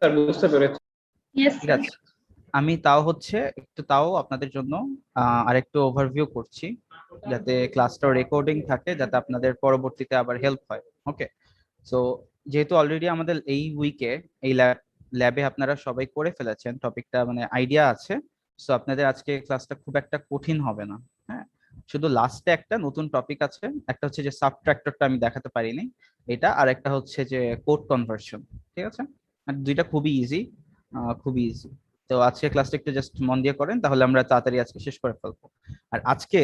Sir বুঝতে পেরেছি। Yes ঠিক স্যার। আছে, আমি তাও আপনাদের জন্য আরেকটু ওভারভিউ করছি, যাতে ক্লাসটা রেকর্ডিং থাকে, যাতে আপনাদের পরবর্তীতে আবার হেল্প হয়। ওকে, সো যেহেতু অলরেডি আমাদের এই উইকে এই ল্যাবে আপনারা সবাই করে ফেলেছেন টপিকটা, মানে আইডিয়া আছে, সো আপনাদের আজকে ক্লাসটা খুব একটা কঠিন হবে না। হ্যাঁ, শুধু লাস্টে একটা নতুন টপিক আছে, একটা হচ্ছে যে সাবট্রাক্টরটা আমি দেখাতে পারিনি এটা, আর একটা হচ্ছে যে কোড কনভার্সন। ঠিক আছে, আর দুইটা খুবই ইজি, খুবই ইজি। তো আজকে ক্লাসটা একটু জাস্ট মন দিয়ে করেন, তাহলে আমরা তাড়াতাড়ি আজকে শেষ করে ফেলবো। আর আজকে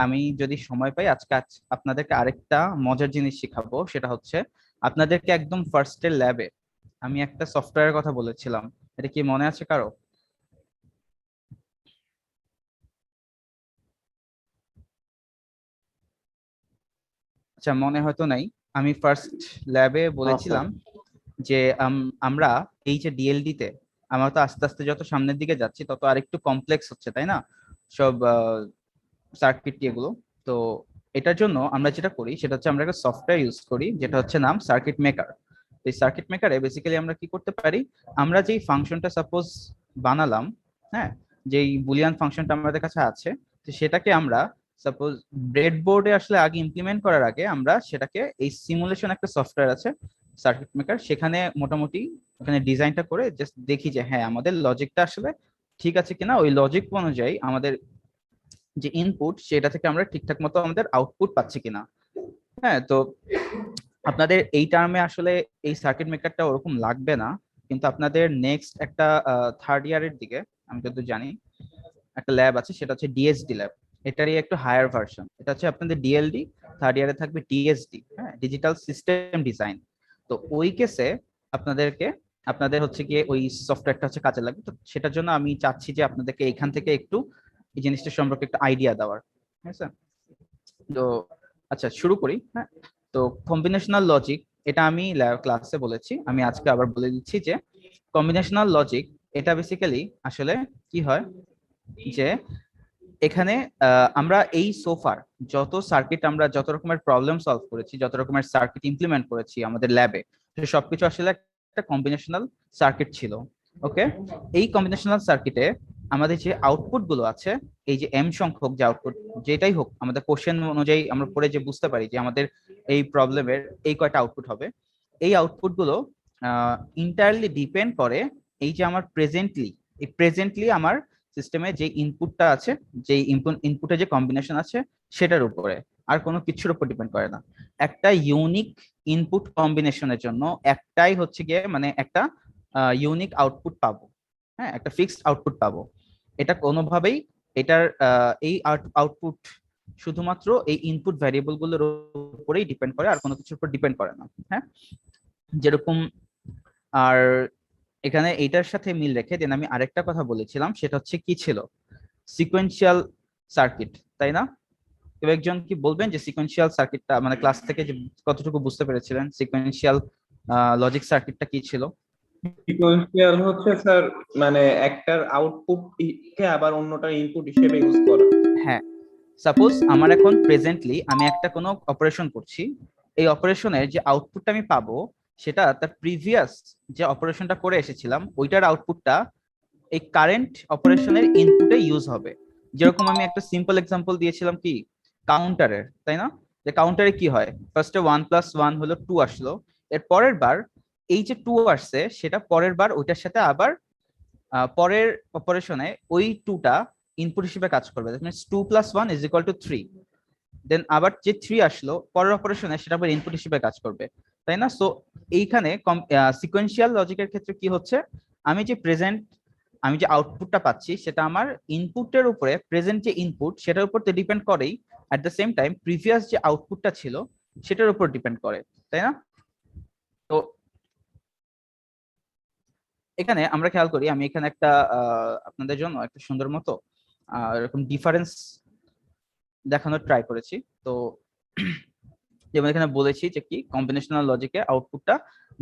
আমি যদি সময় পাই আজকে আপনাদেরকে আরেকটা মজার জিনিস শিখাবো, সেটা হচ্ছে আপনাদেরকে একদম ফার্স্টের ল্যাবে আমি একটা সফটওয়্যারের কথা বলেছিলাম, এটা কি মনে আছে কারো? আচ্ছা, মনে হয়তো নাই। আমি ফার্স্ট ল্যাবে আচ্ছা। বলেছিলাম যে আমরা এই যে ডিএলডি তে আমরা তো আস্তে আস্তে যত সামনের দিকে যাচ্ছি তত আরেকটু কমপ্লেক্স হচ্ছে, তাই না? সব সার্কিট এগুলো। তো এটার জন্য আমরা যেটা করি সেটা হচ্ছে আমরা একটা সফটওয়্যার ইউজ করি, যেটা হচ্ছে নাম সার্কিট মেকার। এই সার্কিট মেকারে বেসিক্যালি আমরা কি করতে পারি, আমরা যেই ফাংশনটা সাপোজ বানালাম, হ্যাঁ, যেই বুলিয়ান ফাংশনটা আমাদের কাছে আছে, তো সেটাকে আমরা সাপোজ ব্রেডবোর্ডে আসলে আগে ইমপ্লিমেন্ট করার আগে আমরা সেটাকে এই সিমুলেশন একটা সফটওয়্যার আছে সার্কিট মেকার, সেখানে মোটামুটি ওখানে ডিজাইনটা করে জাস্ট দেখি যে হ্যাঁ আমাদের লজিকটা আসলে ঠিক আছে কিনা, ওই লজিক অনুযায়ী আমাদের যে ইনপুট সেটা থেকে আমরা ঠিকঠাক মতো আমাদের আউটপুট পাচ্ছি কিনা। হ্যাঁ, তো আপনাদের এই টার্মে আসলে এই সার্কিট মেকারটা ওরকম লাগবে না, কিন্তু আপনাদের নেক্সট একটা থার্ড ইয়ারের দিকে আমি যতদূর জানি একটা ল্যাব আছে, সেটা হচ্ছে ডিএসডি ল্যাব। এটারই একটু হায়ার ভার্সন, এটা হচ্ছে আপনাদের ডিএলডি, থার্ড ইয়ারে থাকবে ডিএসডি, হ্যাঁ, ডিজিটাল সিস্টেম ডিজাইন। তো ওই কেসে আপনাদেরকে আপনাদের হচ্ছে গিয়ে ওই সফটওয়্যারটা হচ্ছে কাজে লাগবে। তো সেটার জন্য আমি চাচ্ছি যে আপনাদেরকে এখান থেকে একটু এই জিনিসটা সম্পর্কে একটা আইডিয়া দেওয়ার। হ্যাঁ স্যার, তো আচ্ছা শুরু করি। হ্যাঁ, তো কম্বিনেশনাল লজিক, এটা আমি ক্লাসে বলেছি, আমি আজকে আবার বলে দিচ্ছি যে কম্বিনেশনাল লজিক এটা বেসিক্যালি আসলে কি হয়, যে এখানে আমরা এই সোফার যত সার্কিট, আমরা যত রকমের প্রবলেম সলভ করেছি, যত রকমের সার্কিট ইমপ্লিমেন্ট করেছি আমাদের ল্যাবে, সবকিছু আসলে একটা কম্বিনেশনাল সার্কিট ছিল। ওকে, এই কম্বিনেশনাল সার্কিটে আমাদের যে আউটপুট গুলো আছে, এই যে এম সংখ্যক যে আউটপুট, যেটাই হোক আমাদের কোশ্চেন অনুযায়ী আমরা পড়ে যে বুঝতে পারি যে আমাদের এই প্রবলেমের এই কয়টা আউটপুট হবে, এই আউটপুট গুলো ইন্টারলি ডিপেন্ড করে এই যে আমার প্রেজেন্টলি আমার সিস্টেমে যে ইনপুটটা আছে, যে ইনপুটে যে কম্বিনেশন আছে সেটার উপরে, আর কোনো কিছুর উপর ডিপেন্ড করে না। একটা ইউনিক ইনপুট কম্বিনেশনের জন্য একটাই হচ্ছে গিয়ে মানে একটা ইউনিক আউটপুট পাবো। হ্যাঁ, একটা ফিক্সড আউটপুট পাবো। এটা কোনোভাবেই এটার এই আউটপুট শুধুমাত্র এই ইনপুট ভ্যারিয়েবল গুলোর উপরেই ডিপেন্ড করে, আর কোনো কিছুর উপর ডিপেন্ড করে না। হ্যাঁ, যেরকম, আর এখানে এইটার সাথে মিল রেখে দেন আমি আরেকটা কথা বলেছিলাম, সেটা হচ্ছে কি ছিল, সিকোয়েন্সিয়াল সার্কিট, তাই না? কেউ একজন কি বলবেন যে সিকোয়েন্সিয়াল সার্কিটটা মানে ক্লাস থেকে যে কতটুকু বুঝতে পেরেছিলেন, সিকোয়েন্সিয়াল লজিক সার্কিটটা কি ছিল? সিকোয়েন্সিয়াল হচ্ছে স্যার মানে একটার আউটপুট কে আবার অন্যটার ইনপুট হিসেবে ইউজ করা। হ্যাঁ, সাপোজ আমার এখন প্রেজেন্টলি আমি একটা কোনো অপারেশন করছি, এই অপারেশনের যে আউটপুটটা আমি পাবো সেটা তার প্রিভিয়াস যে অপারেশনটা করে এসেছিলাম ওইটার আউটপুটটা এই কারেন্ট অপারেশনের ইনপুটে ইউজ হবে। যেরকম আমি একটা সিম্পল এক্সাম্পল দিয়েছিলাম কি, কাউন্টারের, তাই না? যে কাউন্টারে কি হয়, ফার্স্টে 1+1 হলো 2 আসলো, এর পরের বার এই যে 2 আসছে সেটা পরের বার ওইটার সাথে আবার পরের অপারেশনে ওই 2টা ইনপুট হিসেবে কাজ করবে, দ্যাট মিন্স 2+1 = 3। দেন আবার যে 3 আসলো পরের অপারেশনে সেটা আবার ইনপুট হিসেবে কাজ করবে, তাই না? সো এইখানে সিকোয়েন্সিয়াল লজিকের ক্ষেত্রে কি হচ্ছে, আমি যে প্রেজেন্ট আমি যে আউটপুটটা পাচ্ছি সেটা আমার ইনপুটের উপরে, প্রেজেন্ট যে ইনপুট সেটার উপর তো ডিপেন্ড করেই, at the same time previous যে আউটপুটটা ছিল সেটার উপর ডিপেন্ড করে, তাই না? তো এখানে আমরা খেয়াল করি, আমি এখানে একটা আপনাদের জন্য একটা সুন্দর মতো এরকম ডিফারেন্স দেখানোর ট্রাই করেছি। তো যেমন এখানে বলেছি যে কি কম্বিনেশনাল লজিকে আউটপুটটা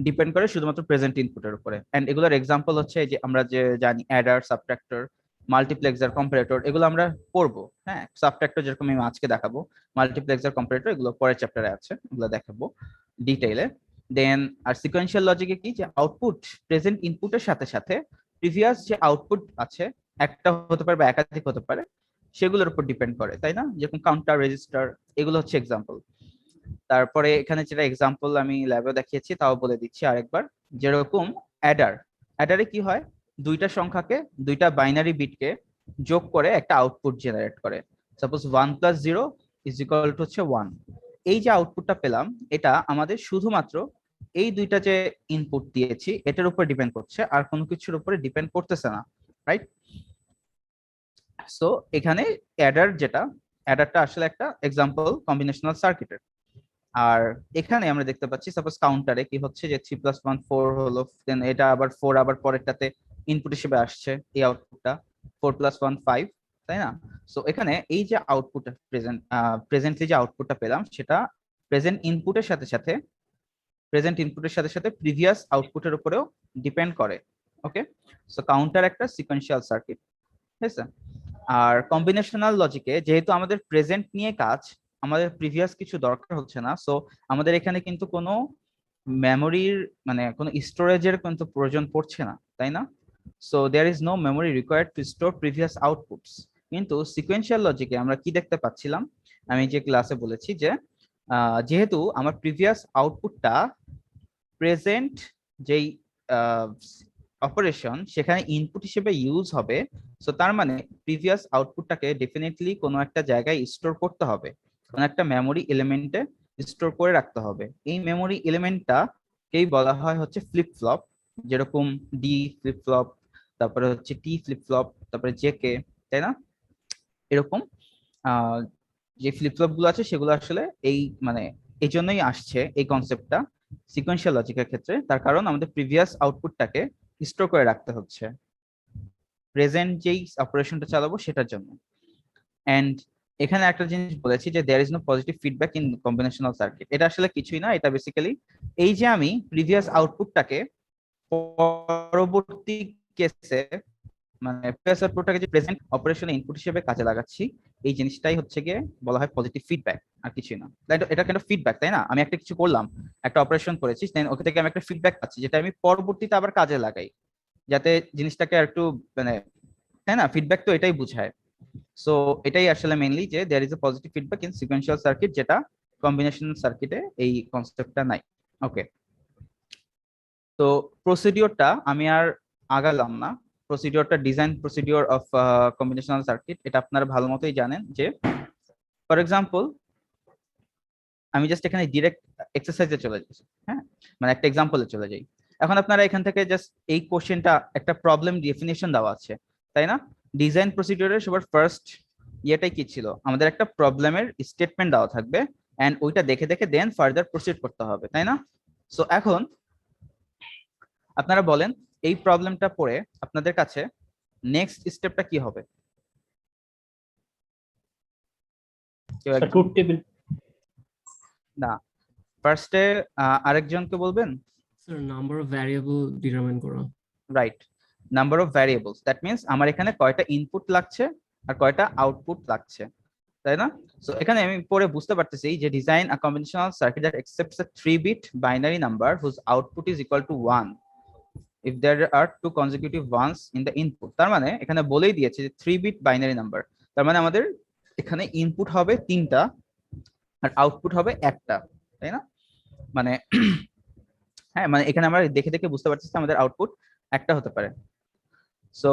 ডিপেন্ড করে শুধুমাত্র প্রেজেন্ট ইনপুটের উপরে, এন্ড এগুলোর এক্সাম্পল হচ্ছে যে আমরা যে জানি অ্যাডার, সাবট্রাক্টর, মাল্টিপ্লেক্সার, কম্পারেটর, এগুলো আমরা পড়বো। হ্যাঁ, সাবট্রাক্টর যেরকম আমি আজকে দেখাবো, মাল্টিপ্লেক্সার, কম্পারেটর এগুলো পরের চ্যাপ্টারে আছে, এগুলো দেখাবো ডিটেইলে। দেন আর সিকোয়েন্সিয়াল লজিকে কি, যে আউটপুট প্রেজেন্ট ইনপুটের সাথে সাথে প্রিভিয়াস যে আউটপুট আছে, একটা হতে পারে বা একাধিক হতে পারে, সেগুলোর উপর ডিপেন্ড করে, তাই না? যেরকম কাউন্টার, রেজিস্টার, এগুলো হচ্ছে এক্সাম্পল। তারপরে এখানে যেটা এক্সাম্পল আমি ল্যাবে দেখিয়েছি তাও বলে দিচ্ছি আরেকবার। যেরকম অ্যাডার, অ্যাডারে কি হয়, দুইটা সংখ্যাকে, দুইটা বাইনারি বিটকে যোগ করে একটা আউটপুট জেনারেট করে। সাপোজ 1 + 0 = হচ্ছে 1। এই যে আউটপুটটা পেলাম, এটা আমাদের শুধুমাত্র এই দুইটা যে ইনপুট দিয়েছি এটার উপর ডিপেন্ড করছে, আর কোনো কিছুর উপরে ডিপেন্ড করতেছে না, রাইট? সো এখানে অ্যাডারটা আসলে একটা এক্সাম্পল কম্বিনেশনাল সার্কিটের। আর এখানে আমরা দেখতে পাচ্ছি সাপোজ কাউন্টারে কি হচ্ছে, যে 3 + 1 4 হলো, দেন এটা আবার 4 আবার পরেরটাতে ইনপুট হিসেবে আসছে, এই আউটপুটটা 4 + 1 5, তাই না? সো এখানে এই যে আউটপুট প্রেজেন্টলি যে আউটপুটটা পেলাম, সেটা প্রেজেন্ট ইনপুটের সাথে সাথে প্রিভিয়াস আউটপুটের উপরেও ডিপেন্ড করে। ওকে, সো কাউন্টার একটা সিকোয়েন্সিয়াল সার্কিট, ঠিক আছে? আর কম্বিনেশনাল লজিকে যেহেতু আমাদের প্রেজেন্ট নিয়ে কাজ, আমাদের প্রিভিয়াস কিছু দরকার হচ্ছে না, সো আমাদের এখানে কিন্তু কোনো মেমোরির মানে কোনো স্টোরেজের কিন্তু প্রয়োজন পড়ছে না, তাই না? So there is no memory required to store previous outputs. কিন্তু সিকোয়েন্সিয়াল লজিকে আমরা কি দেখতে পাচ্ছিলাম, আমি যে ক্লাসে বলেছি যে যেহেতু আমার প্রিভিয়াস আউটপুটটা প্রেজেন্ট যেই অপারেশন সেখানে ইনপুট হিসেবে ইউজ হবে, সো তার মানে প্রিভিয়াস আউটপুটটাকে ডেফিনেটলি কোনো একটা জায়গায় স্টোর করতে হবে, কোনো একটা মেমোরি এলিমেন্টে স্টোর করে রাখতে হবে। এই মেমোরি এলিমেন্টটাকেই বলা হয় হচ্ছে ফ্লিপ ফ্লপ, যেরকম ডি ফ্লিপ ফ্লপ, তারপরে হচ্ছে টি ফ্লিপ ফ্লপ, তারপরে জে কে, তাই না? এরকম আহ যে ফ্লিপ ফ্লপ গুলো আছে সেগুলো আসলে এই মানে এই জন্যই আসছে এই কনসেপ্টটা সিকোয়েন্সিয়াল লজিকের ক্ষেত্রে, তার কারণ আমাদের প্রিভিয়াস আউটপুটটাকে স্টোর করে রাখতে হচ্ছে প্রেজেন্ট যেই অপারেশনটা চালাবো সেটার জন্য। এন্ড এখানে একটা জিনিস বলেছি যে there is no positive feedback in combinational circuit. এটা আসলে কিছুই না, এটা বেসিক্যালি এই যে আমি প্রিভিয়াস আউটপুটটাকে পরবর্তী কেসে মানে প্রেস আউটপুটটাকে যে প্রেজেন্ট অপারেশনে ইনপুট হিসেবে কাজে লাগাচ্ছি, এই জিনিসটাই হচ্ছে গিয়ে বলা হয় পজিটিভ ফিডব্যাক, আর কিছুই না। এটা কেন ফিডব্যাক, তাই না? আমি একটা কিছু করলাম, একটা অপারেশন করেছি, দেন ওখান থেকে আমি একটা ফিডব্যাক পাচ্ছি যেটা আমি পরবর্তীতে আবার কাজে লাগাই, যাতে জিনিসটাকে আর একটু মানে, তাই না? ফিডব্যাক তো এটাই বুঝায়। সো এটাই আসলে মেইনলি যে there is a positive feedback in sequential circuit, যেটা কম্বিনেশনাল সার্কিটে এই কনসেপ্টটা নাই। ওকে, তো প্রসিডিওরটা আমি আর আগালাম না। প্রসিডিওরটা design procedure of combinational circuit, এটা আপনারা ভালো মতোই জানেন। যে ফর এক্সাম্পল আমি জাস্ট এখানে ডিরেক্ট এক্সারসাইজে চলে যাচ্ছি, হ্যাঁ, মানে একটা এক্সাম্পলে চলে যাই। এখন আপনারা এখান থেকে জাস্ট এই কোশ্চেনটা একটা প্রবলেম ডেফিনিশন দেওয়া আছে, তাই না? ডিজাইন প্রসিডিওরের সবার ফার্স্ট ইয়েটাই কি ছিল, আমাদের একটা প্রবলেমের স্টেটমেন্ট দেওয়া থাকবে, এন্ড ওইটা দেখে দেখে দেন ফার্দার প্রসিড করতে হবে, তাই না? সো এখন আপনারা বলেন এই প্রবলেমটা পড়ে আপনাদের কাছে নেক্সট স্টেপটা কি হবে? Truth table. না, ফার্স্টে আরেকজনকে বলবেন। Sir number of variable determine করা। Right, number of variables, that means আমার এখানে কয়টা ইনপুট লাগছে আর কয়টা আউটপুট লাগছে, তাই না? সো এখানে আমি পরে বুঝতে পারতেছি যে design a combinational circuit that accepts a 3-bit binary number whose output is equal to 1 if there are two consecutive ones in the input। তার মানে এখানে বলেই দিয়েছে যে 3-bit বাইনারি নাম্বার, তার মানে আমাদের এখানে ইনপুট হবে 3টা আর আউটপুট হবে একটা, তাই না? মানে হ্যাঁ, মানে এখানে আমরা দেখে দেখে বুঝতে পারছি আমাদের আউটপুট একটা হতে পারে। সো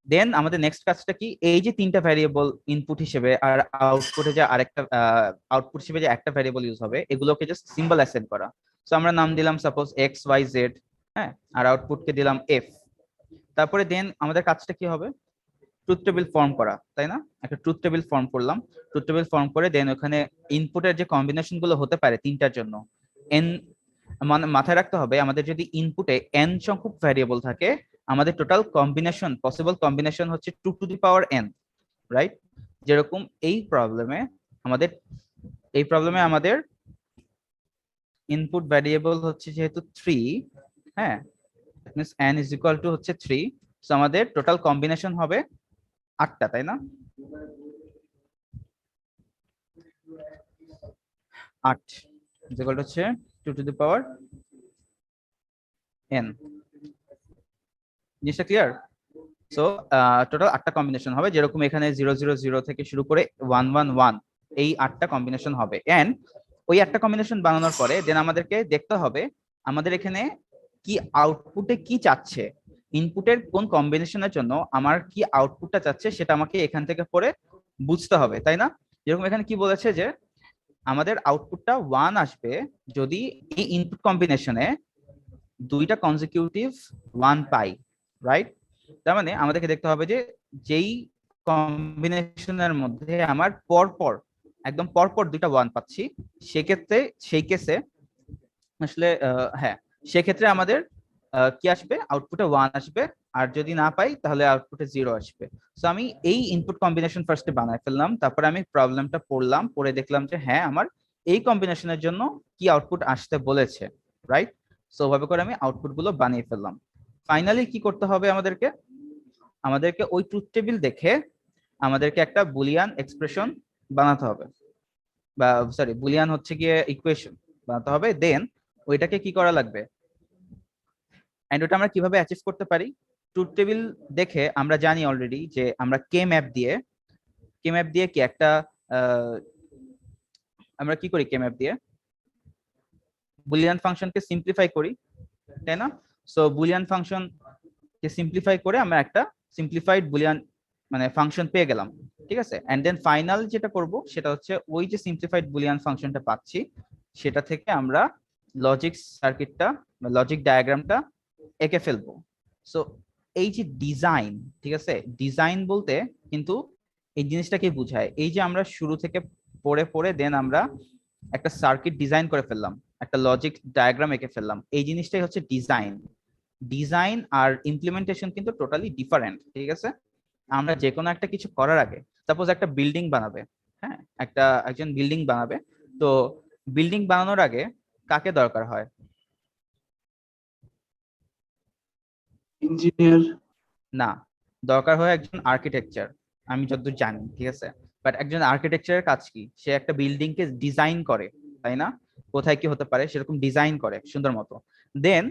দেন আমাদের নেক্সট কাজটা কি, এই যে 3টা ভ্যারিয়েবল ইনপুট হিসেবে আর আউটপুটে যে আরেকটা আউটপুট হিসেবে যে একটা ভ্যারিয়েবল ইউজ হবে, এগুলোকে জাস্ট সিম্বল অ্যাসাইন করা। সো আমরা নাম দিলাম সাপোজ এক্স ওয়াই জেড, হ্যাঁ, আর আউটপুটকে দিলাম এফ। তারপরে দেন আমাদের কাজটা কি হবে, ট্রুথ টেবিল ফর্ম করা, তাই না? একটা ট্রুথ টেবিল ফর্ম করলাম। ট্রুথ টেবিল ফর্ম করে দেন ওখানে ইনপুটের যে কম্বিনেশন গুলো হতে পারে 3টার জন্য এন, মানে মাথায় রাখতে হবে আমাদের যদি ইনপুটে এন সংখ্যক ভ্যারিয়েবল থাকে, আমাদের টোটাল কম্বিনেশন পসিবল কম্বিনেশন হচ্ছে 2 to the power n, right? যেরকম এই প্রবলেমে আমাদের ইনপুট ভ্যারিয়েবল হচ্ছে যেহেতু 3, হ্যাঁ, that means n is equal to হচ্ছে 3, সো আমাদের টোটাল কম্বিনেশন হবে 8টা, তাই না? 8 ইজ ইকুয়াল টু হচ্ছে 2 to the power n। জিনিসটা ক্লিয়ার? সো টোটাল 8টা কম্বিনেশন হবে, যেরকম এখানে 000 থেকে শুরু করে 111 এই 8টা কম্বিনেশন হবে। এন্ড ওই 8টা কম্বিনেশন বানানোর পরে দেন আমাদেরকে দেখতে হবে আমাদের এখানে কি আউটপুটে কি চাচ্ছে, ইনপুটের কোন কম্বিনেশনের জন্য আমার কি আউটপুটটা চাচ্ছে সেটা আমাকে এখান থেকে পরে বুঝতে হবে, তাই না? যেরকম এখানে কি বলেছে যে আমাদের আউটপুটটা 1 আসবে যদি এই ইনপুট কম্বিনেশনে দুইটা কনজিকিউটিভ 1 পাই, রাইট? তার মানে আমাদেরকে দেখতে হবে যে যেই কম্বিনেশনের মধ্যে আমার পরপর একদম পরপর দুইটা 1 পাচ্ছি, সেক্ষেত্রে সেই কেসে আসলে হ্যাঁ সেক্ষেত্রে আমাদের কি আসবে, আউটপুটে 1 আসবে, আর যদি না পাই তাহলে আউটপুটে 0 আসবে। সো আমি এই ইনপুট কম্বিনেশন ফার্স্টে বানায় ফেললাম, তারপরে আমি প্রবলেমটা পড়লাম, পড়ে দেখলাম যে হ্যাঁ আমার এই কম্বিনেশনের জন্য কি আউটপুট আসতে বলেছে, রাইট? সো ওভাবে করে আমি আউটপুট গুলো বানিয়ে ফেললাম। ফাইনালি কি করতে হবে আমাদেরকে, আমাদেরকে ওই ট্রুথ টেবিল দেখে আমাদেরকে একটা বুলিয়ান এক্সপ্রেশন বানাতে হবে, বা সরি বুলিয়ান হচ্ছে গিয়ে ইকুয়েশন বানাতে হবে। দেন ওইটাকে কি করা লাগবে, এন্ড ওটা আমরা কিভাবে অ্যাচিভ করতে পারি, ট্রুথ টেবিল দেখে আমরা জানি অলরেডি যে আমরা কে ম্যাপ দিয়ে কি একটা আমরা কি করি, কে ম্যাপ দিয়ে বুলিয়ান ফাংশনকে সিম্পলিফাই করি, তাই না? সো বুলিয়ান ফাংশন কে সিম্পলিফাই করে আমরা একটা সিম্পলিফাইড বুলিয়ান মানে ফাংশন পেয়ে গেলাম, ঠিক আছে? এন্ড দেন ফাইনাল যেটা করব সেটা হচ্ছে ওই যে সিম্পলিফাইড বুলিয়ান ফাংশনটা পাচ্ছি সেটা থেকে আমরা লজিক সার্কিটটা লজিক ডায়াগ্রামটা এঁকে ফেলবো। সো এই যে ডিজাইন, ঠিক আছে, ডিজাইন বলতে কিন্তু এই জিনিসটাকে বোঝায়, এই যে আমরা শুরু থেকে পড়ে পড়ে দেন আমরা একটা সার্কিট ডিজাইন করে ফেললাম, একটা লজিক ডায়াগ্রাম এঁকে ফেললাম, এই জিনিসটাই হচ্ছে ডিজাইন। ডিজাইন আর ইমপ্লিমেন্টেশন কিন্তু টোটালি ডিফারেন্ট, ঠিক আছে? আমরা যে কোনো একটা কিছু করার আগে, সাপোজ একটা বিল্ডিং বানাবে, হ্যাঁ একজন বিল্ডিং বানাবে, তো বিল্ডিং বানানোর আগে কাকে দরকার হয়? ইঞ্জিনিয়ার। না, দরকার হয় একজন আর্কিটেকচার, আমি যতদূর জানি, ঠিক আছে? বাট একজন আর্কিটেকচারের কাজ কি, সে একটা বিল্ডিং কে ডিজাইন করে, তাই না? কোথায় কি হতে পারে সেরকম ডিজাইন করে সুন্দর মতো। দেন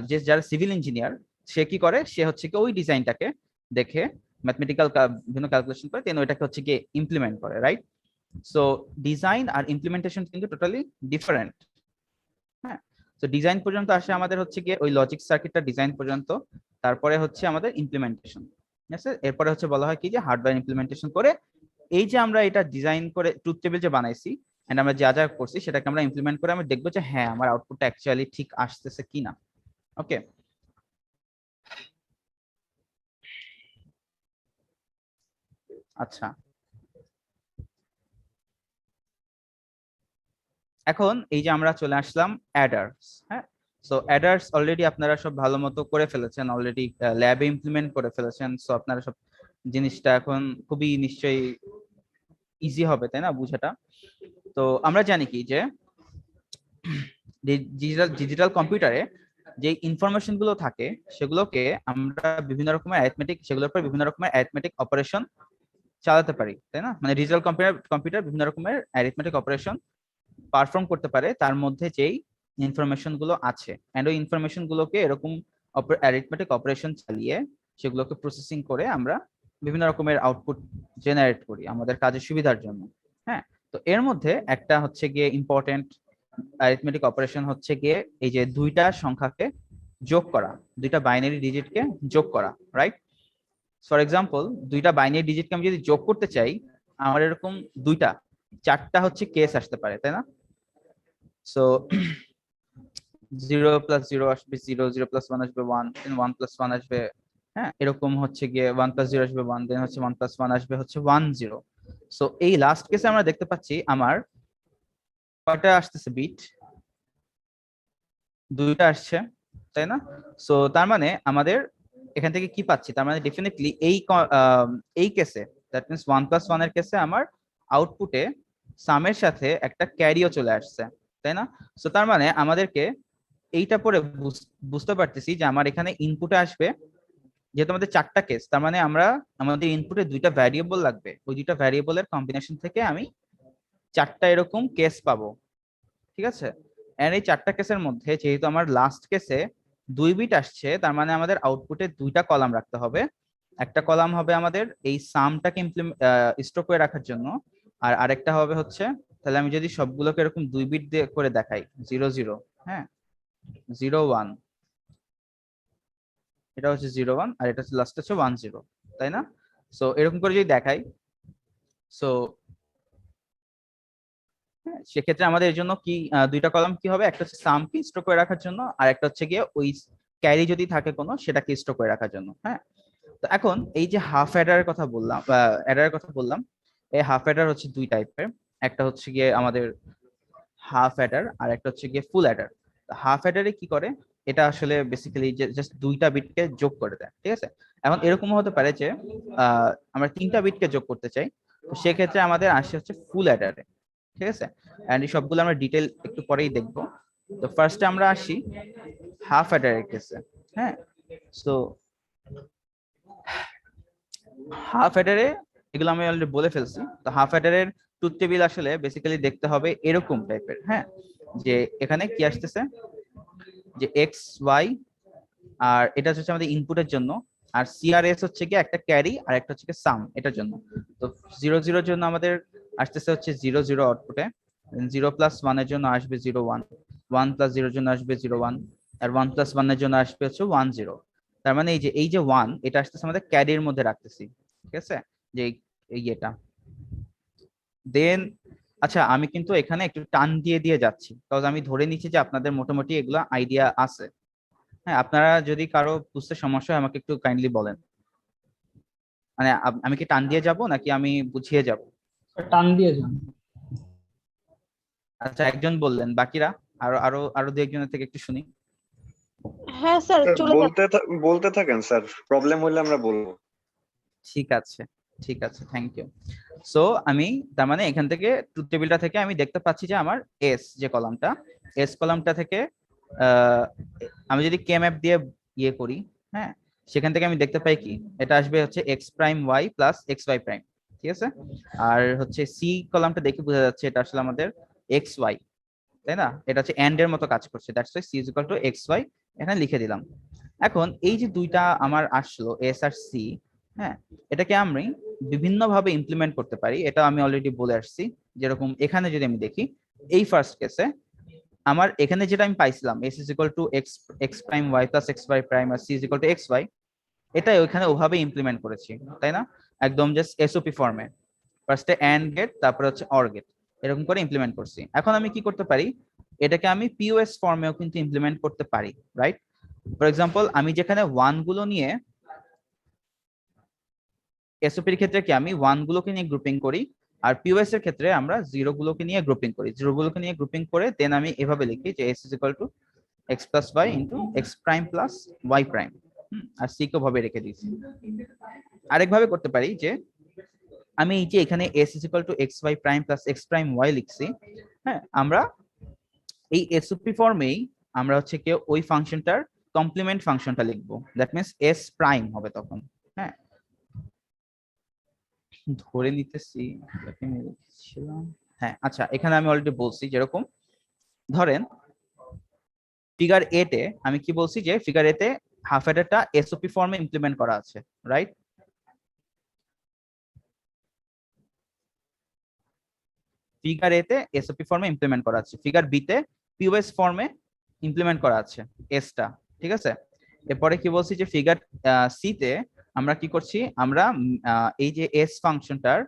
যে যারা সিভিল ইঞ্জিনিয়ার সে কি করে, সে হচ্ছে কি ওই ডিজাইনটাকে দেখে ম্যাথমেটিক্যাল বিভিন্ন ক্যালকুলেশন করে দেন ওইটাকে হচ্ছে কি ইমপ্লিমেন্ট করে, রাইট? সো ডিজাইন আর ইমপ্লিমেন্টেশন কিন্তু টোটালি ডিফারেন্ট। হ্যাঁ, তো ডিজাইন পর্যন্ত আসে আমাদের হচ্ছে গিয়ে ওই লজিক সার্কিটটা ডিজাইন পর্যন্ত, তারপরে হচ্ছে আমাদের ইমপ্লিমেন্টেশন, ঠিক আছে? এরপরে হচ্ছে বলা হয় কি যে হার্ডওয়্যার ইমপ্লিমেন্টেশন করে এই যে আমরা এটা ডিজাইন করে ট্রুথ টেবিল যে বানাইছি এন্ড আমরা যা যা করছি সেটাকে আমরা ইমপ্লিমেন্ট করে আমরা দেখবো যে হ্যাঁ আমার আউটপুটটা অ্যাকচুয়ালি ঠিক আসতেছে কিনা। ওকে, আচ্ছা এখন এই যে আমরা চলে আসলাম অ্যাডার্স। হ্যাঁ, সো অ্যাডার্স অলরেডি আপনারা সব ভালো মতো করে ফেলেছেন, অলরেডি ল্যাবে ইমপ্লিমেন্ট করে ফেলেছেন। সো আপনারা সব জিনিসটা এখন খুবই নিশ্চয়ই ইজি হবে, তাই না, বুঝাটা? তো আমরা জানি কি যে ডিজিটাল কম্পিউটারে যে ইনফরমেশন গুলো থাকে সেগুলোকে আমরা বিভিন্ন রকমের অ্যারিথমেটিক, সেগুলোর উপর বিভিন্ন রকমের অ্যারিথমেটিক অপারেশন চালাতে পারি, তাই না? মানে ডিজিটাল কম্পিউটার বিভিন্ন রকমের অ্যারিথমেটিক অপারেশন পারফর্ম করতে পারে, তার মধ্যে যেই ইনফরমেশন গুলো আছে এন্ড ওই ইনফরমেশন গুলোকে এরকম অ্যারিথমেটিক অপারেশন চালিয়ে সেগুলোকে প্রসেসিং করে আমরা বিভিন্ন রকমের আউটপুট জেনারেট করি আমাদের কাজের সুবিধার জন্য। হ্যাঁ, তো এর মধ্যে একটা হচ্ছে গিয়ে ইম্পর্টেন্ট অ্যারিথমেটিক অপারেশন হচ্ছে গিয়ে এই যে দুইটা সংখ্যাকে যোগ করা, দুইটা বাইনারি ডিজিটকে যোগ করা, রাইট? ফর এক্সাম্পল দুইটা বাইনারি ডিজিটকে আমি যদি যোগ করতে চাই, আমার এরকম দুইটা চারটা হচ্ছে কেস আসতে পারে, তাই না? সো 0 + 0 আসবে 0, 0 + 1 আসবে 1, দেন 1 + 1 আসবে, হ্যাঁ এরকম হচ্ছে গিয়ে 1 + 0 আসবে 1, দেন হচ্ছে 1 + 1 আসবে হচ্ছে 1 0। সো এই লাস্ট কেসে আমরা দেখতে পাচ্ছি আমার কয়টা আসতেছে বিট, দুইটা আসছে, তাই না? সো তার মানে আমাদের এখান থেকে কি পাচ্ছি, তার মানে ডেফিনেটলি এই কেসে দ্যাট মিন্স 1 + 1 এর কেসে আমার আউটপুটে সামের সাথে একটা ক্যারিও চলে আসছে, তাই না? সো তার মানে আমাদেরকে এইটা পরে বুঝতে পারতেছি যে আমার এখানে ইনপুটে আসবে, যেহেতু আমাদের চারটা কেস, তার মানে আমাদের ইনপুটে দুইটা ভ্যারিয়েবল লাগবে, ওই দুইটা ভ্যারিয়েবলের কম্বিনেশন থেকে আমি চারটা এরকম কেস পাবো, ঠিক আছে? এন্ড এই চারটা কেসের মধ্যে যেহেতু আমার লাস্ট কেসে 2 বিট আসছে, তার মানে আমাদের আউটপুটে 2টা কলাম রাখতে হবে। একটা কলাম হবে আমাদের এই সামটাকে স্টোর করে রাখার জন্য, আর আরেকটা হবে হচ্ছে, তাহলে আমি যদি সবগুলোকে এরকম 2 বিট দিয়ে করে দেখাই, 0 0, হ্যাঁ, 0 1, এটা হচ্ছে 0 1, আর এটা হচ্ছে লাস্ট হচ্ছে 1 0, তাই না? সো এরকম করে যদি দেখাই, সো সেক্ষেত্রে আমাদের এর জন্য কি দুইটা কলাম কি হবে, একটা হচ্ছে সাম কি স্টোর করে রাখার জন্য, আর একটা হচ্ছে গিয়ে ওই ক্যারি যদি থাকে কোনো সেটাকে স্টোর করে রাখার জন্য। হ্যাঁ, তো এখন এই যে হাফ অ্যাডারের কথা বললাম, অ্যাডারের কথা বললাম, এই হাফ অ্যাডার হচ্ছে দুই টাইপের। একটা হচ্ছে গিয়ে আমাদের হাফ অ্যাডার, আর একটা হচ্ছে গিয়ে ফুল অ্যাডার। হাফ অ্যাডারে কি করে, এটা আসলে বেসিক্যালি জাস্ট দুইটা বিটকে যোগ করে দেয়, ঠিক আছে? এখন এরকম হতে পারে যে আমরা 3টা বিটকে যোগ করতে চাই, তো সেক্ষেত্রে আমাদের আসে হচ্ছে ফুল অ্যাডারে, ঠিক আছে? এন্ড এই সবগুলো আমরা ডিটেল একটু পরেই দেখবো। তো ফার্স্টে আমরা আসি হাফ অ্যাডারের কেসে। হ্যাঁ, সো হাফ অ্যাডারে এগুলো আমি অলরেডি বলে ফেলছি। তো হাফ অ্যাডারের ট্রুথ টেবিল আসলে বেসিক্যালি দেখতে হবে এরকম টাইপের। হ্যাঁ, যে এখানে কি আসতেছে, যে এক্স ওয়াই, আর এটা হচ্ছে আমাদের ইনপুটের জন্য, আর সিআরএস হচ্ছে কি একটা ক্যারি, আর একটা হচ্ছে সাম এটার জন্য। তো 0 0 এর জন্য আমাদের আসতেছে হচ্ছে 0 0 আউটপুটে, 0 প্লাস 1 এর জন্য আসবে 0 1, 1 প্লাস 0 এর জন্য আসবে 0 1, আর 1 প্লাস 1 এর জন্য আসবে হচ্ছে 1 0। তার মানে এই যে 1 এটা আসতেছে আমাদের ক্যারির মধ্যে রাখতেছি, ঠিক আছে? যে এই এটা দেন, আচ্ছা আমি কিন্তু এখানে একটু টান দিয়ে দিয়ে যাচ্ছি, কারণ আমি ধরে নিচ্ছি যে আপনাদের মোটামুটি এগুলো আইডিয়া আছে। হ্যাঁ, আপনারা যদি কারো বুঝতে সমস্যা হয় আমাকে একটু কাইন্ডলি বলেন, মানে আমি কি টান দিয়ে যাব নাকি আমি বুঝিয়ে যাব? টান দিয়ে যান। আচ্ছা, একজন বললেন, বাকিরা আরো আরো আরো দু একজনের থেকে একটু শুনি। হ্যাঁ স্যার, স্যার, চলে যান। বলতে থাকেন স্যার, প্রবলেম হলে আমরা বলবো। ঠিক আছে, ঠিক আছে, থ্যাংক ইউ। সো আমি তার মানে এখান থেকে ট্রুথ টেবিলটা থেকে আমি দেখতে পাচ্ছি যে আমার এস যে কলামটা, এস কলামটা থেকে আমি যদি কে ম্যাপ দিয়ে ইয়ে করি, হ্যাঁ, সেখান থেকে আমি দেখতে পাই কি এটা আসবে হচ্ছে X prime Y plus X Y prime, ঠিক আছে? আর হচ্ছে সি কলামটা দেখে বোঝা যাচ্ছে এটা আসলে আমাদের এক্স ওয়াই, তাই না? এটা হচ্ছে এন্ড এর মতো কাজ করছে, that's why C is equal to X Y এখানে লিখে দিলাম। এখন এই যে দুইটা আমার আসলো এস আর সি, হ্যাঁ, এটাকে আমি বিভিন্ন ভাবে ইমপ্লিমেন্ট করতে পারি, এটা আমি অলরেডি বলে আসছি। যেরকম এখানে যদি আমি দেখি, এই ফার্স্ট কেসে আমার এখানে যেটা আমি পাইছিলাম S is equal to X X prime Y plus X Y prime আর C is equal to X Y, এটাই ওইখানে ওভাবে ইমপ্লিমেন্ট করেছি, তাই না? একদম জাস্ট এসওপি ফর্মে, ফার্স্টে এন্ড গেট তারপরে হচ্ছে অর গেট, এরকম করে ইমপ্লিমেন্ট করছি। এখন আমি কি করতে পারি, এটাকে আমি পিওএস ফর্মেও কিন্তু ইমপ্লিমেন্ট করতে পারি, রাইট? ফর এক্সাম্পল আমি যেখানে ওয়ান গুলো নিয়ে, এসওপির ক্ষেত্রে কি আমি ওয়ান গুলোকে নিয়ে গ্রুপিং করি, আর পিওএস এর ক্ষেত্রে আমরা জিরো গুলোকে নিয়ে গ্রুপিং করি, জিরো গুলোকে নিয়ে গ্রুপিং করে দেন আমি এভাবে লিখি যে S is equal to X plus Y into X prime plus Y prime, আর সি কে ভাবে রেখে দিয়েছি। আরেকভাবে করতে পারি যে আমি এই যে এখানে S is equal to X Y prime plus X prime Y লিখছি, হ্যাঁ, আমরা এই এসওপি ফর্মেই আমরা হচ্ছে কি ওই ফাংশনটার কমপ্লিমেন্ট ফাংশনটা লিখবো, দ্যাট মিন্স এস প্রাইম হবে তখন। হ্যাঁ, ধরে নিতেছি, হ্যাঁ, আচ্ছা এখানে আমি অলরেডি বলছি, যেরকম ধরেন ফিগার এ তে আমি কি বলছি যে ফিগার এ তে হাফ অ্যাডারটা এসওপি ফর্মে ইমপ্লিমেন্ট করা আছে, রাইট? ফিগার এ তে এসওপি ফর্মে ইমপ্লিমেন্ট করা আছে, ফিগার বি তে পিওএস ফর্মে ইমপ্লিমেন্ট করা আছে এসটা, ঠিক আছে? এরপরে কি বলছি যে ফিগার সি তে আমরা কি করছি, আমরা এই যে এস ফাংশনটার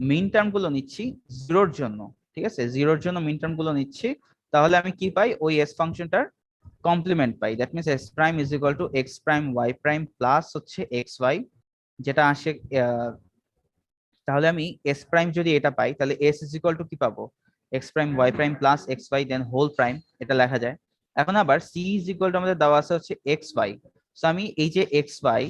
মিন টার্ম গুলো নিচ্ছি জিরোর জন্য, ঠিক আছে? জিরোর জন্য মিন টার্ম গুলো নিচ্ছি, তাহলে আমি কি পাই, ওই এস ফাংশনটার কমপ্লিমেন্ট পাই, that means S prime is equal to X prime Y prime plus হচ্ছে এক্স ওয়াই, যেটা আসে তাহলে আমি এস প্রাইম যদি এটা পাই তাহলে এস ইজ ইকুয়াল টু কি পাবো, X prime Y prime plus X Y then whole prime, এটা লেখা যায়। এখন আবার সি ইজ ইকুয়াল টু আমাদের দেওয়া আছে হচ্ছে এক্স ওয়াই, সো আমি এই যে এক্স ওয়াই